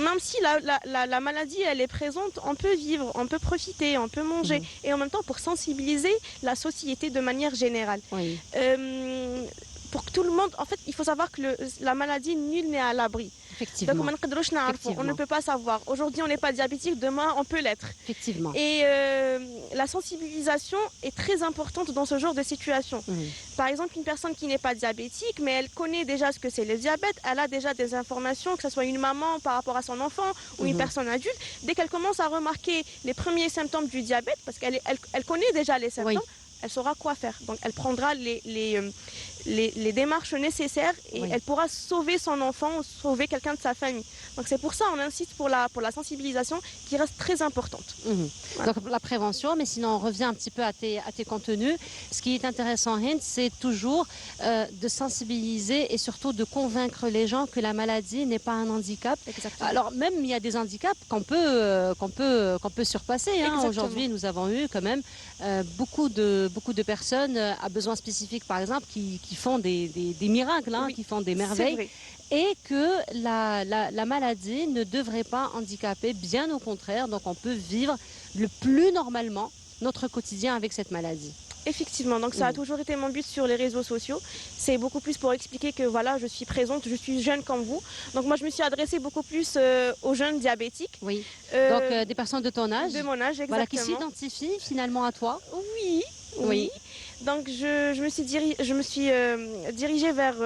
même si la maladie elle est présente, on peut vivre, on peut profiter, on peut manger. Et en même temps pour sensibiliser la société de manière générale. Oui. Pour que tout le monde, en fait, il faut savoir que la maladie, nul n'est à l'abri. Effectivement. Donc on ne peut pas savoir. Aujourd'hui on n'est pas diabétique, demain on peut l'être. Effectivement. Et la sensibilisation est très importante dans ce genre de situation. Oui. Par exemple, une personne qui n'est pas diabétique, mais elle connaît déjà ce que c'est le diabète, elle a déjà des informations, que ce soit une maman par rapport à son enfant ou une personne adulte. Dès qu'elle commence à remarquer les premiers symptômes du diabète, parce qu'elle connaît déjà les symptômes, elle saura quoi faire. Donc elle prendra les démarches nécessaires et elle pourra sauver son enfant ou sauver quelqu'un de sa famille. Donc c'est pour ça on insiste pour la sensibilisation qui reste très importante. Voilà. Donc la prévention, mais sinon on revient un petit peu à tes contenus. Ce qui est intéressant, Hind, c'est toujours de sensibiliser et surtout de convaincre les gens que la maladie n'est pas un handicap. Exactement. Alors même il y a des handicaps qu'on peut surpasser. Hein. Aujourd'hui nous avons eu quand même beaucoup de personnes à besoins spécifiques par exemple qui font des miracles, hein, qui font des merveilles. Et que la maladie ne devrait pas handicaper, bien au contraire. Donc on peut vivre le plus normalement notre quotidien avec cette maladie. Effectivement, donc ça a toujours été mon but sur les réseaux sociaux. C'est beaucoup plus pour expliquer que voilà, je suis présente, je suis jeune comme vous. Donc moi je me suis adressée beaucoup plus aux jeunes diabétiques. Oui. Donc des personnes de ton âge. De mon âge, exactement. Voilà, qui s'identifient finalement à toi. Oui. Donc je me suis dirigée vers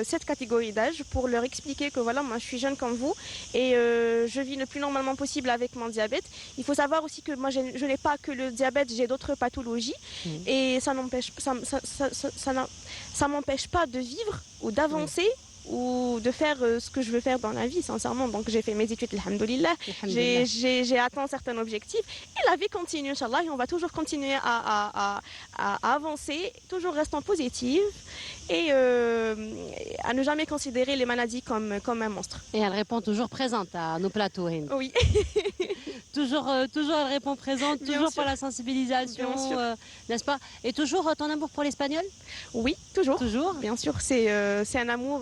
cette catégorie d'âge pour leur expliquer que voilà, moi je suis jeune comme vous et je vis le plus normalement possible avec mon diabète. Il faut savoir aussi que moi je n'ai pas que le diabète, j'ai d'autres pathologies et ça m'empêche pas de vivre ou d'avancer. Ou de faire ce que je veux faire dans la vie, sincèrement. Donc j'ai fait mes études, alhamdoulilah. J'ai atteint certains objectifs. Et la vie continue, Inch'Allah. Et on va toujours continuer à avancer, toujours restant positive et à ne jamais considérer les maladies comme un monstre. Et elle répond toujours présente à nos plateaux, Hind. Oui. toujours elle répond présente, toujours pour la sensibilisation, n'est-ce pas? Et toujours ton amour pour l'espagnol? Oui, toujours. Toujours. Bien sûr, c'est un amour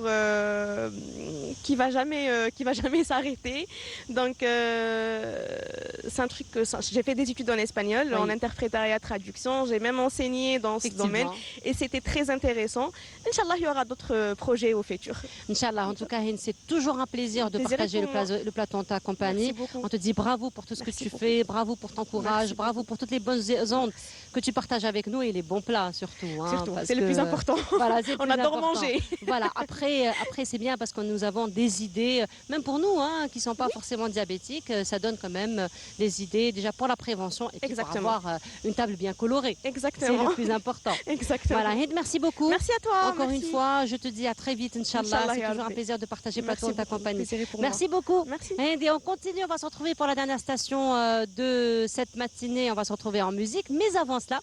qui va jamais s'arrêter. Donc c'est un truc que j'ai fait des études en espagnol, en interprétariat traduction. J'ai même enseigné dans ce domaine et c'était très intéressant. Inch'Allah, il y aura d'autres projets au futur. Inch'Allah, en tout cas, Hind, c'est toujours un plaisir de partager le plateau en ta compagnie. On te dit bravo pour tout ce que tu fais, bravo pour ton courage, bravo pour toutes les bonnes ondes que tu partages avec nous et les bons plats surtout. Hein, c'est le plus important. Voilà, on adore manger. Voilà, après c'est bien parce que nous avons des idées, même pour nous hein, qui ne sont pas forcément diabétiques, ça donne quand même des idées déjà pour la prévention et puis pour avoir une table bien colorée. Exactement. C'est le plus important. Exactement. Voilà, Hind, merci beaucoup. Merci à toi. Encore une fois, je te dis à très vite, Inch'Allah. C'est toujours un plaisir de partager plateau en ta compagnie. Merci beaucoup. Merci. Et on continue, on va se retrouver pour la dernière station. présentation de cette matinée. On va se retrouver en musique. Mais avant cela,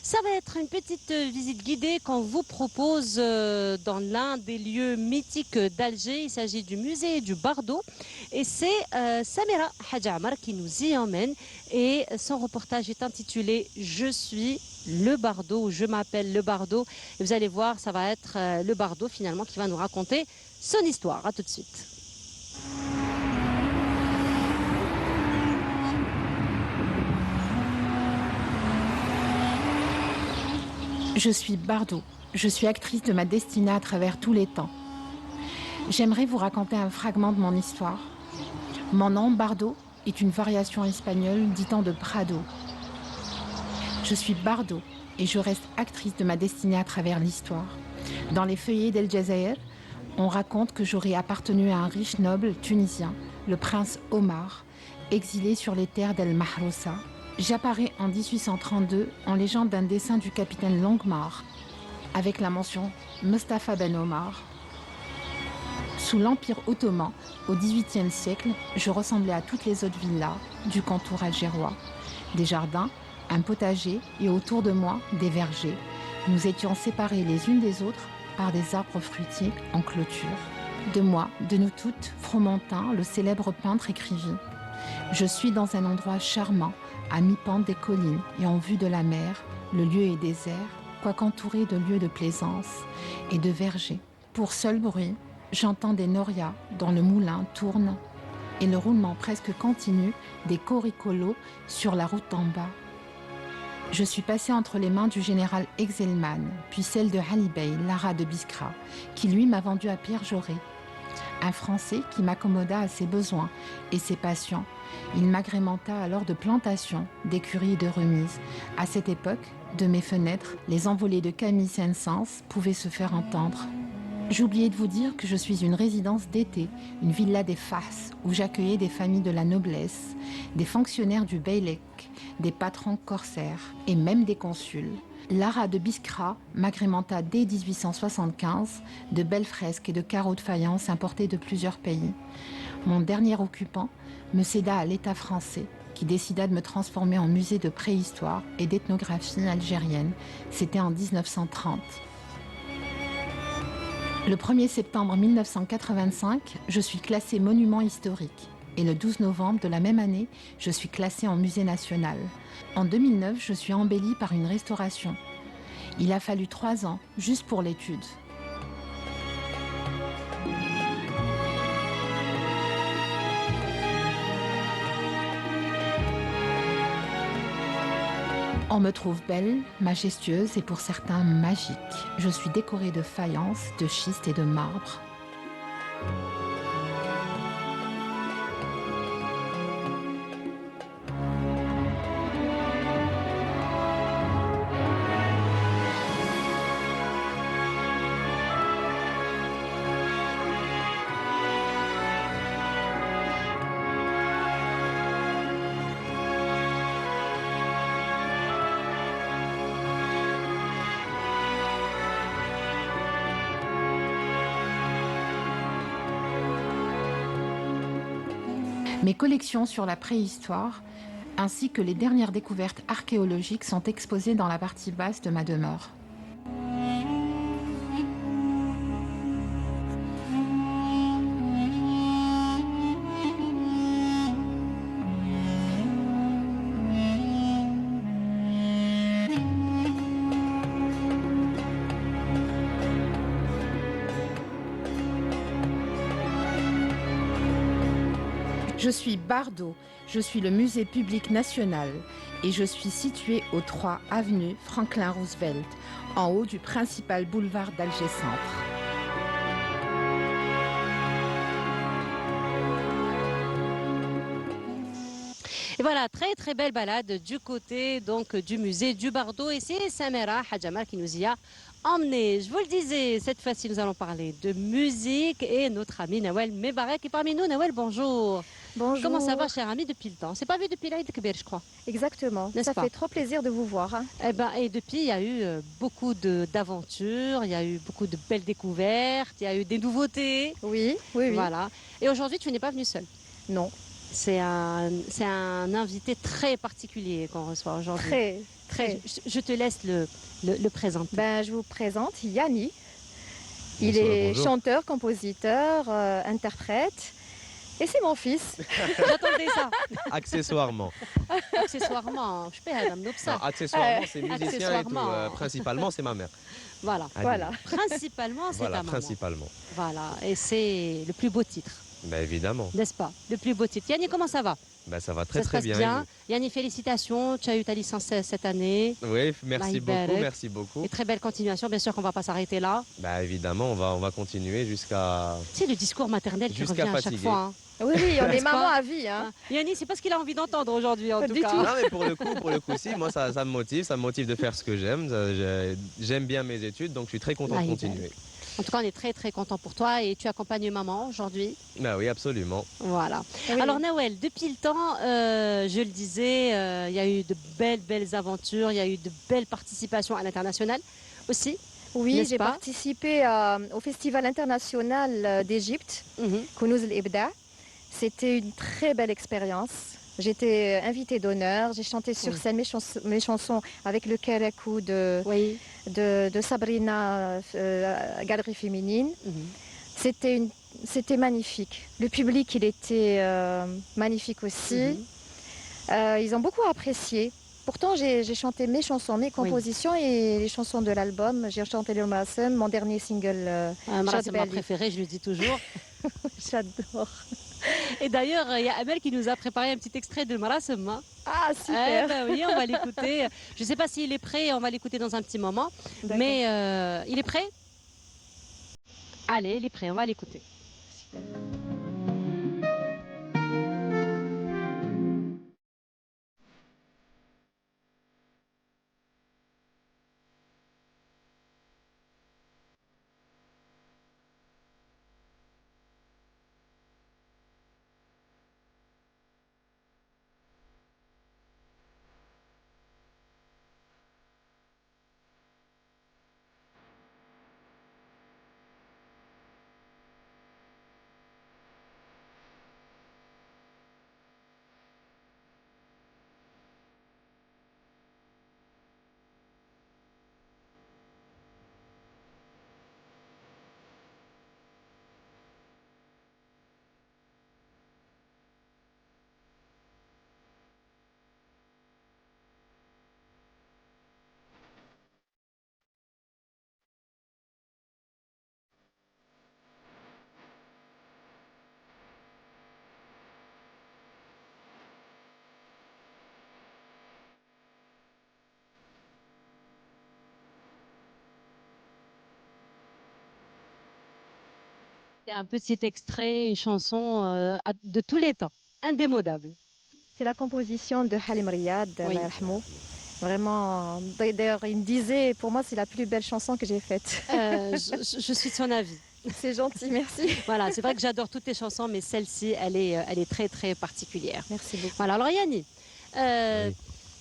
ça va être une petite visite guidée qu'on vous propose dans l'un des lieux mythiques d'Alger. Il s'agit du musée du Bardo. Et c'est Samira Hadjamar qui nous y emmène. Et son reportage est intitulé « Je suis le Bardo » ou « Je m'appelle le Bardo ». Et vous allez voir, ça va être le Bardo finalement qui va nous raconter son histoire. À tout de suite. Je suis Bardo. Je suis actrice de ma destinée à travers tous les temps. J'aimerais vous raconter un fragment de mon histoire. Mon nom, Bardo, est une variation espagnole du temps de Prado. Je suis Bardo et je reste actrice de ma destinée à travers l'histoire. Dans les feuillets d'El Jazair, on raconte que j'aurais appartenu à un riche noble tunisien, le prince Omar, exilé sur les terres d'El Mahroussa. J'apparais en 1832 en légende d'un dessin du capitaine Longmar, avec la mention Mustafa Ben Omar. Sous l'Empire ottoman, au XVIIIe siècle, je ressemblais à toutes les autres villas du contour algérois. Des jardins, un potager et autour de moi, des vergers. Nous étions séparés les unes des autres par des arbres fruitiers en clôture. De moi, de nous toutes, Fromentin, le célèbre peintre, écrivit « Je suis dans un endroit charmant, à mi-pente des collines et en vue de la mer, le lieu est désert, quoiqu'entouré de lieux de plaisance et de vergers. Pour seul bruit, j'entends des norias dont le moulin tourne et le roulement presque continu des coricolos sur la route d'en bas. Je suis passée entre les mains du général Exelman, puis celle de Ali Bey, l'ara de Biskra, qui lui m'a vendu à Pierre Jaurès. Un Français qui m'accommoda à ses besoins et ses passions. Il m'agrémenta alors de plantations, d'écuries et de remises. À cette époque, de mes fenêtres, les envolées de Camille Saint-Saëns pouvaient se faire entendre. J'oubliais de vous dire que je suis une résidence d'été, une villa des Fas, où j'accueillais des familles de la noblesse, des fonctionnaires du Beylek, des patrons corsaires et même des consuls. L'ara de Biskra m'agrémenta dès 1875 de belles fresques et de carreaux de faïence importés de plusieurs pays. Mon dernier occupant me céda à l'État français, qui décida de me transformer en musée de préhistoire et d'ethnographie algérienne. C'était en 1930. Le 1er septembre 1985, je suis classée monument historique. Et le 12 novembre de la même année, je suis classée en musée national. En 2009, je suis embellie par une restauration. Il a fallu 3 ans juste pour l'étude. On me trouve belle, majestueuse et pour certains magique. Je suis décorée de faïence, de schiste et de marbre. Mes collections sur la préhistoire, ainsi que les dernières découvertes archéologiques sont exposées dans la partie basse de ma demeure. Je suis Bardo, je suis le musée public national et je suis située au 3 avenue Franklin Roosevelt, en haut du principal boulevard d'Alger Centre. Et voilà, très très belle balade du côté donc du musée du Bardo. Et c'est Samira Hadjamar qui nous y a emmené. Je vous le disais, cette fois-ci nous allons parler de musique et notre ami Nawel Mebarek est parmi nous. Nawel, bonjour. Bonjour. Comment ça va, cher ami, depuis le temps? C'est pas vu depuis l'Aïd Kbir, je crois. Exactement. Ça fait trop plaisir de vous voir. Eh ben, et depuis, il y a eu beaucoup d'aventures, il y a eu beaucoup de belles découvertes, il y a eu des nouveautés. Oui, oui, oui. Voilà. Et aujourd'hui, tu n'es pas venu seul. Non. C'est un invité très particulier qu'on reçoit aujourd'hui. Très. Je te laisse le présenter. Ben, je vous présente Yanni. Il Bonsoir, est bonjour. chanteur, compositeur, interprète. Et c'est mon fils. J'attendais ça. Accessoirement. Accessoirement, je peux aller Non, ça. accessoirement, c'est musicien et tout. Accessoirement. Principalement, c'est ma mère. Voilà. Ali. Voilà. Principalement, c'est Voilà, ta maman. principalement. Voilà. Et c'est le plus beau titre, Ben, évidemment. n'est-ce pas? Le plus beau titre. Yanni, comment ça va? Ben, ça va très Ça se très passe bien. bien. Yanni, félicitations. Tu as eu ta licence cette année. Oui, merci Maï beaucoup, Barek. merci beaucoup. Et très belle continuation. Bien sûr qu'on va pas s'arrêter là. Ben, évidemment, on va continuer jusqu'à... C'est le discours maternel qui Jusqu'à revient à chaque fatiguer. fois. Hein. Oui, on est N'est-ce maman pas à vie. Hein. Yanni, c'est pas ce qu'il a envie d'entendre aujourd'hui, en Pas tout du cas. tout. Non, mais pour le coup, si, moi, ça me motive de faire ce que j'aime. J'aime bien mes études, donc je suis très content de Maï continuer. En tout cas, on est très très content pour toi et tu accompagnes maman aujourd'hui. Ben oui, absolument. Voilà. Oui. Alors Nawel, depuis le temps, je le disais, il y a eu de belles aventures, il y a eu de belles participations à l'international aussi. Oui, N'est-ce j'ai pas participé au Festival international d'Égypte, Mhm. Kounouz el-Ibda. C'était une très belle expérience. J'étais invitée d'honneur. J'ai chanté sur Oui. scène mes chansons avec le Kerekou Oui. de Sabrina, Galerie Féminine. Mhm. C'était magnifique. Le public, il était magnifique aussi. Mhm. Ils ont beaucoup apprécié. Pourtant, j'ai chanté mes chansons, mes compositions et les chansons de l'album. J'ai chanté le Massem, mon dernier single. Mara, c'est ma Jad Bali. préférée, je le dis toujours. J'adore. Et d'ailleurs, il y a Amel qui nous a préparé un petit extrait de Marasem. Hein. Ah, super. Eh ben oui, on va l'écouter. Je ne sais pas s'il est prêt, on va l'écouter dans un petit moment. D'accord. Mais il est prêt? Allez, il est prêt, on va l'écouter. C'est un petit extrait, une chanson de tous les temps, indémodable. C'est la composition de Halim Riyad, Oui. Allah yarhamou. Vraiment, d'ailleurs, il me disait, pour moi, c'est la plus belle chanson que j'ai faite. Je suis de son avis. C'est gentil, merci. Voilà, c'est vrai que j'adore toutes tes chansons, mais celle-ci, elle est très très particulière. Merci beaucoup. Voilà, alors Yanni, Oui.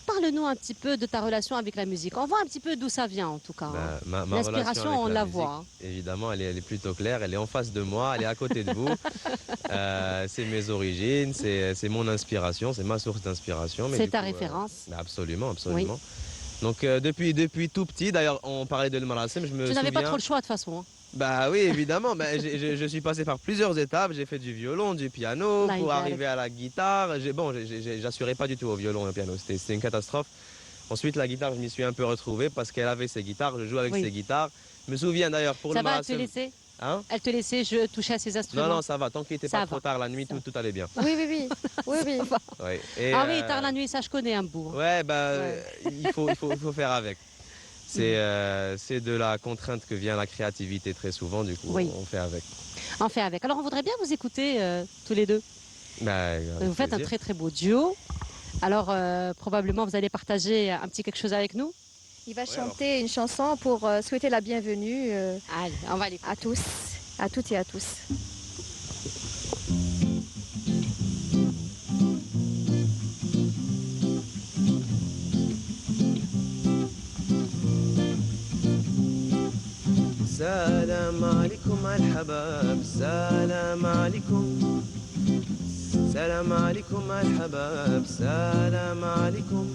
parle-nous un petit peu de ta relation avec la musique. On voit un petit peu d'où ça vient en tout cas. Ben, ma L'inspiration, relation avec on la musique, voit. Hein. Évidemment, elle est plutôt claire. Elle est en face de moi, elle est à côté de vous. C'est mes origines, c'est mon inspiration, c'est ma source d'inspiration. mais C'est du ta coup, référence. ben absolument, absolument. Donc depuis tout petit, d'ailleurs, on parlait de Marasem, je me Tu souviens. n'avais pas trop le choix de toute façon. Hein. Bah oui, évidemment. Je suis passé par plusieurs étapes. J'ai fait du violon, du piano, Là, pour il arriver à la guitare. J'assurais pas du tout au violon et au piano. C'était une catastrophe. Ensuite, la guitare, je m'y suis un peu retrouvé parce qu'elle avait ses guitares. Je joue avec Oui. ses guitares. Je me souviens d'ailleurs pour Ça le va, elle te Marasem. laissait Hein? Elle te laissait je toucher à ses instruments. Non, ça va. Tant qu'il n'était Ça pas va. trop tard la nuit, Ça tout allait bien. Oui, oui, oui. Oui, oui. Ouais. Et, Ah oui, tard la nuit, ça je connais un bout. Hein. Ouais, bah, Ouais. il faut faire avec. C'est de la contrainte que vient la créativité très souvent, du coup, Oui. on fait avec. On fait avec. Alors on voudrait bien vous écouter tous les deux. Bah, avec Vous faites un plaisir. très très beau duo. Alors probablement vous allez partager un petit quelque chose avec nous. Il va alors. chanter une chanson pour souhaiter la bienvenue Allez, on va l'écouter. à tous, à toutes et à tous. سلام عليكم الحباب سلام عليكم سلام عليكم الحباب سلام عليكم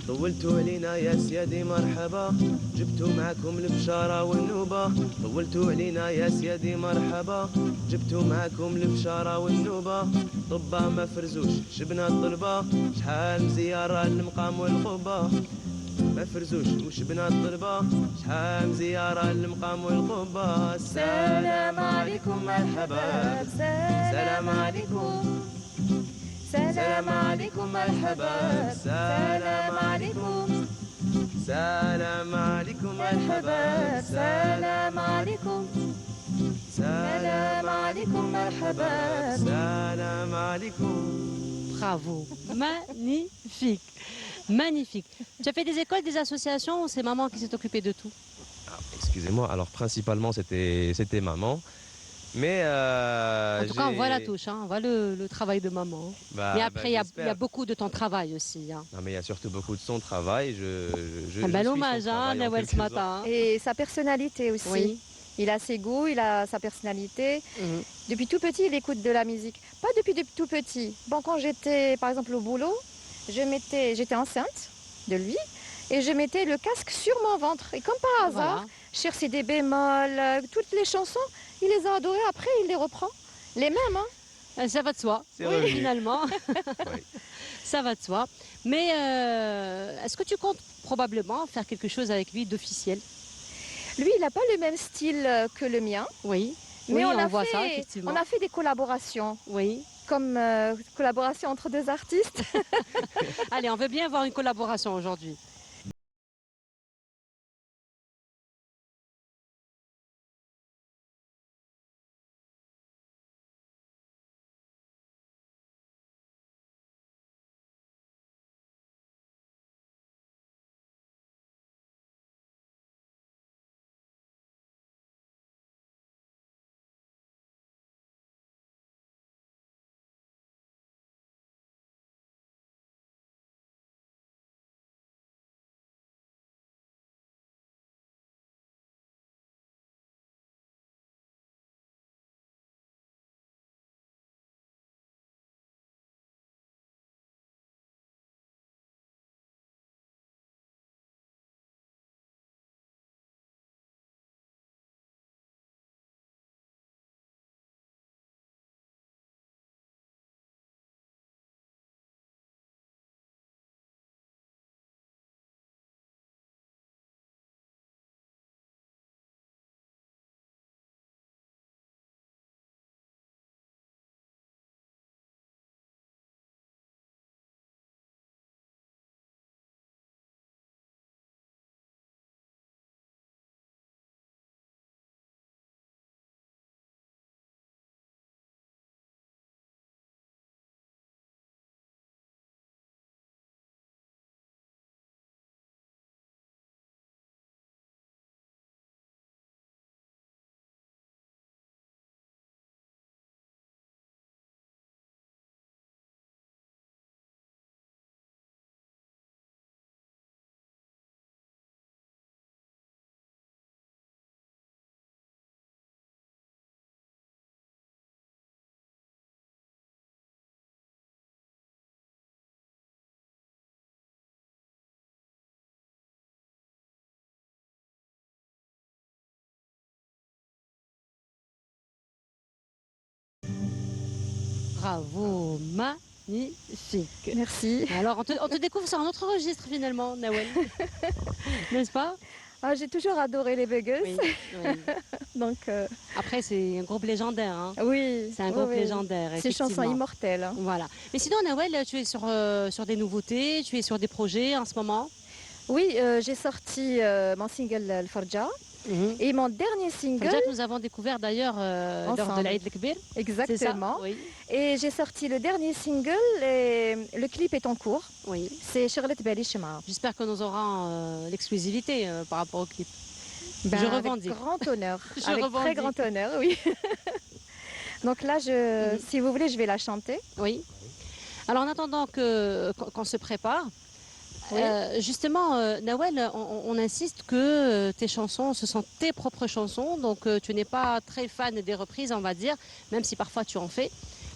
طولتوا علينا يا سيادي مرحبا جبتوا معكم البشارة والنوبة طولتوا علينا يا سيادي مرحبا جبتوا معكم البشارة والنوبة طبا ما فرزوش شبنا الطلبة شحال مزيارة المقام والقبة ما فرزوش وشبنا الطلبة شحال مزيارة المقام والقبة سلام عليكم الحباب سلام عليكم سلام عليكم الحباب سلام عليكم سلام عليكم الحباب سلام عليكم سلام عليكم الحباب سلام عليكم. Bravo, magnifique, magnifique. Tu as fait des écoles, des associations ou c'est maman qui s'est occupée de tout? Ah, excusez-moi, alors principalement c'était maman. Mais En tout cas, on voit la touche, hein, on voit le travail de maman. Bah, Mais après, il y a j'espère. beaucoup de ton travail aussi. Hein. Non, mais il y a surtout beaucoup de son travail. Un bel suis son hommage, hein, travail en Nawel, ce quelque matin. hein. Et sa personnalité aussi. Oui. Il a ses goûts, il a sa personnalité. Mhm. Depuis tout petit, il écoute de la musique. Pas depuis tout petit. Bon, quand j'étais, par exemple, au boulot, j'étais enceinte de lui et je mettais le casque sur mon ventre. Et comme par hasard, Voilà. chercher des bémols, toutes les chansons, il les a adorées. Après, il les reprend. Les mêmes, hein. Ça va de soi, C'est revenu. finalement. Oui. Ça va de soi. Mais est-ce que tu comptes probablement faire quelque chose avec lui d'officiel? Lui, il n'a pas le même style que le mien. Oui. Mais Oui, on, a voit fait, ça, effectivement. on a fait des collaborations, Oui. comme collaboration entre deux artistes. Allez, on veut bien avoir une collaboration aujourd'hui. Bravo, magnifique. Merci. Alors, on te découvre sur un autre registre finalement, Nawel. N'est-ce pas? Ah, j'ai toujours adoré les Buggles. Oui. oui. Donc, Après, c'est un groupe légendaire. Hein. oui. C'est un oui, groupe oui. légendaire. Ces chansons effectivement. immortelles. hein. Voilà. Mais sinon, Nawel, tu es sur des nouveautés, tu es sur des projets en ce moment? Oui, j'ai sorti mon single Al Farja et mon dernier single. Déjà que nous avons découvert d'ailleurs lors de Ensemble. l'Aïd el-Kbir. C'est ça? Exactement. Oui. Et j'ai sorti le dernier single et le clip est en cours. oui. C'est Charlotte Bali Shema. J'espère que nous aurons l'exclusivité par rapport au clip. Ben, Je avec revendique. grand honneur. Je avec revendique. très grand honneur, oui. Donc là, si vous voulez, je vais la chanter. Oui. Alors en attendant qu'on se prépare, Oui. justement, Nawel, on insiste que tes chansons, ce sont tes propres chansons, donc tu n'es pas très fan des reprises, on va dire, même si parfois tu en fais.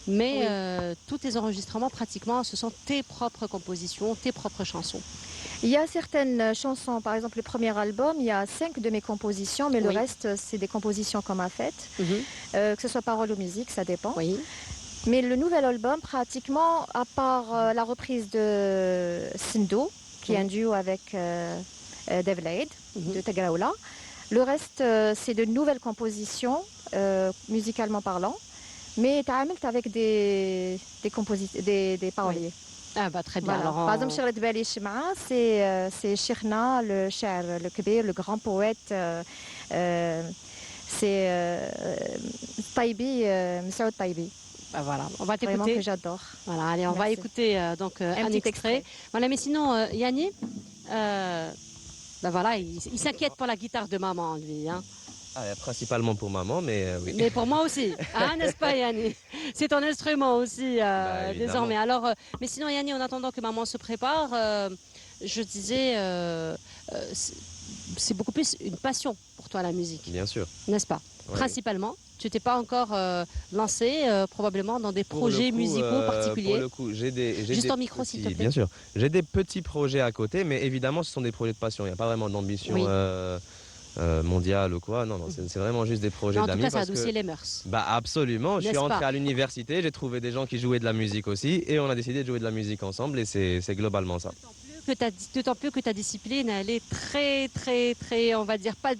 Mais Oui. tous tes enregistrements, pratiquement, ce sont tes propres compositions, tes propres chansons. Il y a certaines chansons, par exemple le premier album, il y a 5 de mes compositions, mais le Oui. reste, c'est des compositions qu'on m'a faites. Que ce soit parole ou musique, ça dépend. Oui. Mais le nouvel album, pratiquement, à part la reprise de Sindo, qui est un duo avec Dave Lade, de Tagraoula, le reste, c'est de nouvelles compositions, musicalement parlant, mais t'as avec des paroliers. Ah bah très bien. Voilà. Alors, Par exemple, Shaglet Bali Shima, c'est Cheikhna, le cher, le kbir, le grand poète. C'est Taibi, Msaoud Taibi. bah voilà, on va Vraiment t'écouter. que j'adore. Voilà, allez, on va Merci. écouter donc un petit extrait. extrait. Voilà, mais sinon, Yanni, bah voilà, il s'inquiète pour la guitare de maman, lui. Hein. Ah, principalement pour maman, mais oui. Mais pour moi aussi, hein, n'est-ce pas, Yanni? C'est ton instrument aussi, Bah, évidemment. désormais. Alors, mais sinon, Yanni, en attendant que maman se prépare, je disais, c'est beaucoup plus une passion pour toi, la musique, Bien sûr. n'est-ce pas? Ouais. Principalement. Tu t'es pas encore lancé probablement dans des Pour projets le coup, musicaux Pour particuliers. le coup, j'ai Juste des en micro, s'il te plaît. Bien sûr. J'ai des petits projets à côté, mais évidemment, ce sont des projets de passion. Il n'y a pas vraiment d'ambition Oui. mondiale ou quoi. Non, non, c'est vraiment juste des projets Mais en tout d'amis. cas, ça parce adoucit que- les mœurs. Bah absolument. Je suis N'est-ce rentré pas? à l'université, j'ai trouvé des gens qui jouaient de la musique aussi, et on a décidé de jouer de la musique ensemble, et c'est globalement ça. D'autant plus que ta discipline, elle est très, très, très, on va dire, pas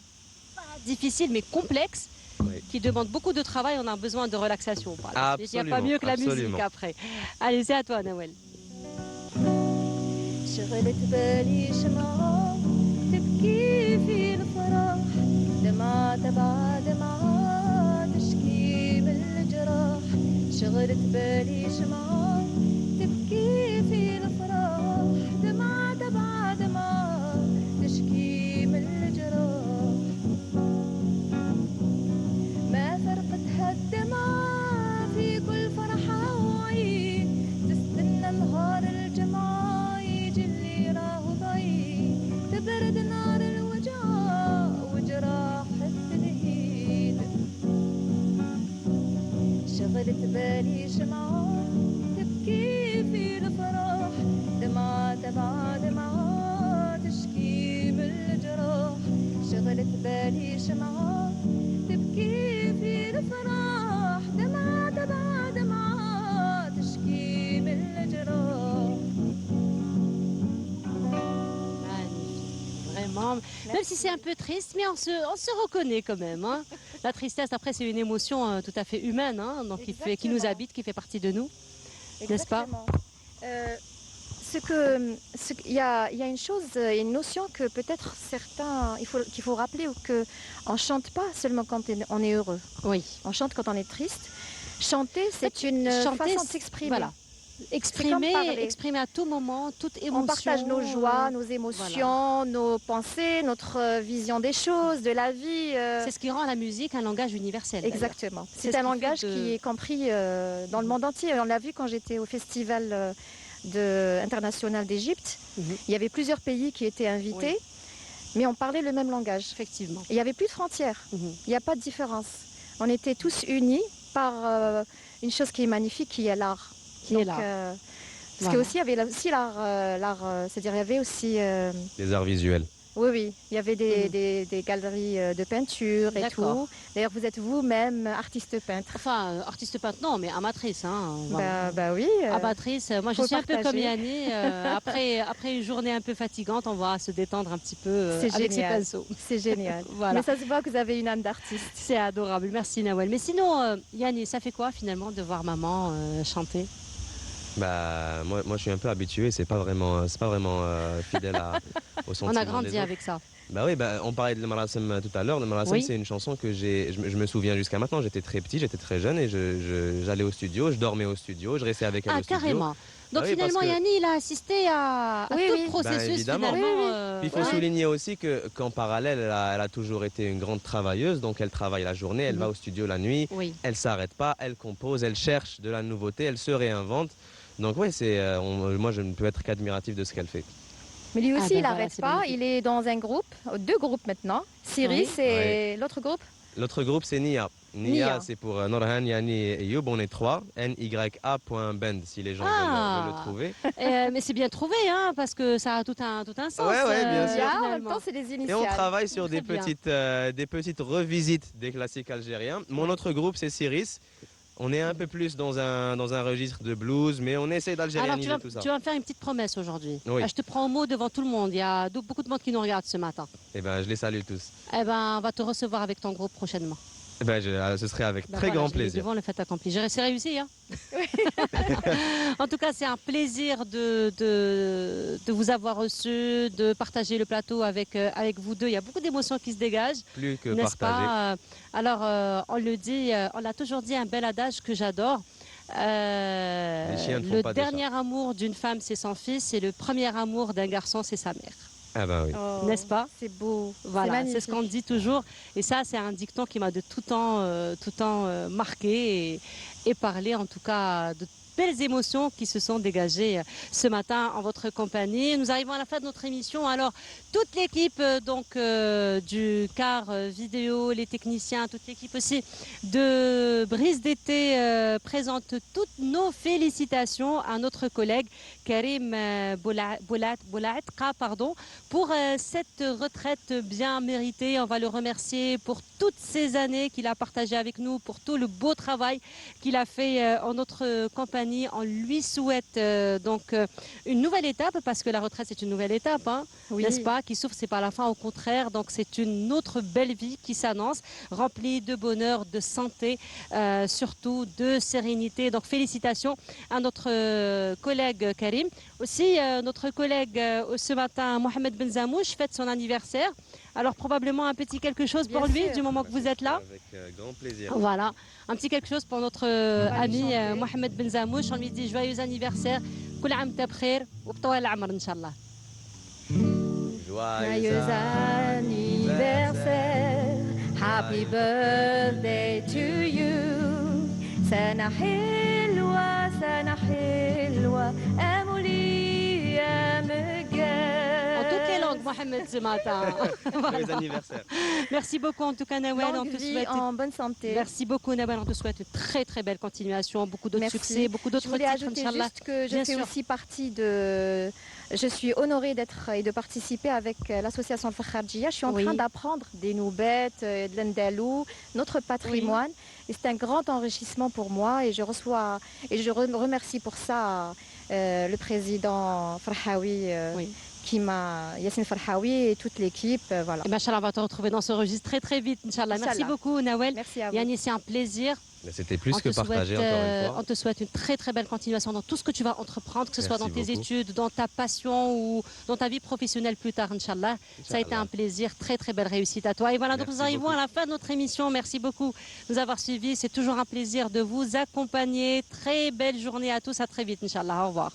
difficile, mais complexe, Oui. qui demande beaucoup de travail. On a besoin de relaxation. Voilà. Il n'y a pas Absolument, mieux que la absolument. musique après. Allez, c'est à toi, Nawel. شغلت بالي شمعة تبكي في الفرح دمعة تبع دمعة تشكي من الجراح شغلت بالي شمعة تبكي في الفرح دمعة تبع دمعة تشكي من الجراح ما فرقتها الدمعة في كل فرحة وعيد تستنى نهار الجمعة يجي اللي راه ضعيف تبرد نار الوجع وجراح التنهيد شغلت بالي شمعة تبكي في الفرح دمعة تبع دمعة تشكي من الجراح شغلت بالي شمعة تبكي في الفرح دمعة تبع دمعة تشكي من الجراح Magnifique, vraiment. Même si c'est un peu triste, mais on se reconnaît quand même. Hein. La tristesse, après, c'est une émotion tout à fait humaine, hein, donc qui nous Exactement. habite, qui fait partie de nous. N'est-ce pas? Exactement. Il y a une chose, une notion que peut-être certains, qu'il faut rappeler, qu'on ne chante pas seulement quand on est heureux. Oui. On chante quand on est triste. Chanter, c'est une Chanter, façon de c'est- s'exprimer. Voilà. Exprimer, parler. exprimer à tout moment, toute émotion. On partage nos joies, nos émotions, nos pensées, notre vision des choses, de la vie. C'est ce qui rend la musique un langage universel. d'ailleurs. Exactement. C'est C'est ce un qui langage fait que- qui est compris dans le monde entier. On l'a vu quand j'étais au festival international d'Égypte. Il y avait plusieurs pays qui étaient invités, mais on parlait le même langage. Effectivement. Et il n'y avait plus de frontières. Il n'y a pas de différence. On était tous unis par une chose qui est magnifique, qui est l'art. Qui est l'art. Parce qu'il y avait aussi l'art, c'est-à-dire il y avait aussi... Les arts visuels. Oui, il y avait des galeries de peinture et D'accord. tout. D'ailleurs, vous êtes vous-même artiste peintre. Enfin, artiste peintre, non, mais amatrice. Hein, voilà. Bah oui. Amatrice, moi je faut suis un peu comme partager. Yanni. Après une journée un peu fatigante, on va se détendre un petit peu C'est avec ses génial. pinceaux. C'est génial. Voilà. Mais ça se voit que vous avez une âme d'artiste. C'est adorable, merci Nawel. Mais sinon, Yanni, ça fait quoi finalement de voir maman chanter? Bah, moi, je suis un peu habitué, c'est pas vraiment fidèle au sentiment On a des grandi autres. avec ça. Bah oui, bah, on parlait de Le Marasem tout à l'heure. Le Marasem, Oui. c'est une chanson que je me souviens jusqu'à maintenant. J'étais très petit, j'étais très jeune, et j'allais au studio, je dormais au studio, je restais avec elle Ah, au studio. carrément. Donc Bah oui, parce finalement, que- Yanni, il a assisté à Oui, tout oui. le processus évidemment. finalement. Oui, oui. Puis il faut souligner aussi qu'en parallèle, elle a toujours été une grande travailleuse, donc elle travaille la journée, elle va au studio la nuit, Oui. elle s'arrête pas, elle compose, elle cherche de la nouveauté, elle se réinvente. Donc oui, moi je ne peux être qu'admiratif de ce qu'elle fait. Mais lui Ah, aussi, ben il voilà, n'arrête c'est pas. magnifique. Il est dans un groupe, 2 groupes maintenant. Cyrus Oui. et l'autre groupe. L'autre groupe, c'est Nia. Nia, c'est pour Norhan, Yani, Youb, on est 3. NYA.bend, si les gens veulent le trouver. Mais c'est bien trouvé, hein, parce que ça a tout un sens. Ouais, bien sûr. En même temps, c'est des initiales. Et on travaille sur des Très petites revisites des classiques algériens. Mon autre groupe, c'est Siris. On est un peu plus dans un registre de blues, mais on essaie d'algérianiser tout ça. Tu vas me faire une petite promesse aujourd'hui. Oui. Je te prends au mot devant tout le monde. Il y a beaucoup de monde qui nous regarde ce matin. Eh ben, je les salue tous. Eh ben, on va te recevoir avec ton groupe prochainement. Eh ben, ce serait avec très grand plaisir. Devant le fait accompli. C'est réussi, hein. En tout cas, c'est un plaisir de vous avoir reçu, de partager le plateau avec vous deux. Il y a beaucoup d'émotions qui se dégagent. Plus que n'est-ce partagé. pas? Alors, on le dit, on l'a toujours dit, un bel adage que j'adore. chiens ne font Le pas de dernier amour d'une femme, c'est son fils, et le premier amour d'un garçon, c'est sa mère. Ah ben oui. Oh, N'est-ce pas? C'est beau. Voilà, c'est ce qu'on dit toujours. Et ça, c'est un dicton qui m'a de tout temps marqué et parlé, en tout cas, de belles émotions qui se sont dégagées ce matin en votre compagnie. Nous arrivons à la fin de notre émission. Alors, toute l'équipe du car vidéo, les techniciens, toute l'équipe aussi de Brise d'été présente toutes nos félicitations à notre collègue Karim Boulatka, pour cette retraite bien méritée. On va le remercier pour toutes ces années qu'il a partagées avec nous, pour tout le beau travail qu'il a fait en notre compagnie. On lui souhaite une nouvelle étape, parce que la retraite c'est une nouvelle étape, hein, Oui. n'est-ce pas? Qui souffre, c'est pas la fin, au contraire. Donc c'est une autre belle vie qui s'annonce, remplie de bonheur, de santé, surtout de sérénité. Donc félicitations à notre collègue Karim. Aussi notre collègue ce matin, Mohamed Benzamouche, fête son anniversaire. Alors probablement un petit quelque chose Bien pour lui sûr. du moment que vous êtes là. Avec grand plaisir. Voilà, un petit quelque chose pour notre ami Mohamed Benzamouche. On lui dit joyeux anniversaire. كل عام وانت بخير وبطول العمر إن شاء الله. Joyeux anniversaire, happy birthday to you. سنة حلوة سنة حلوة أمولي يا En toutes les مجال. langues, Mohamed, ce matin. Joyeux anniversaire. Merci beaucoup en tout cas, Nawel. On Longue te vie souhaite en bonne santé. Merci beaucoup, Nawel. On te souhaite une très très belle continuation, beaucoup d'autres Merci. succès, beaucoup Je d'autres voulais titres, ajouter Inch'Allah. juste que je Bien fais sûr. aussi partie de... Je suis honorée d'être et de participer avec l'association Al-Fakharjia. Je suis en Oui. train d'apprendre des noubettes, de l'Andalou, notre patrimoine. Et c'est un grand enrichissement pour moi et je remercie pour ça le président Farhawi Oui. qui m'a, Yassine Farhawi et toute l'équipe. Voilà. Et ben, Inch'Allah, on va te retrouver dans ce registre très très vite, Inch'Allah. Merci Inch'Allah. beaucoup, Nawel. Merci à vous. Yannis, c'est un plaisir. Mais c'était plus On que te souhaite, partagé, encore une fois. on te souhaite une très très belle continuation dans tout ce que tu vas entreprendre, que ce soit dans Merci tes beaucoup. études, dans ta passion ou dans ta vie professionnelle plus tard, Inch'Allah. Ça a été Inch'Allah. un plaisir, très très belle réussite à toi. Et voilà, donc Merci nous arrivons beaucoup. à la fin de notre émission. Merci beaucoup de nous avoir suivis. C'est toujours un plaisir de vous accompagner. Très belle journée à tous. À très vite, Inch'Allah. Au revoir.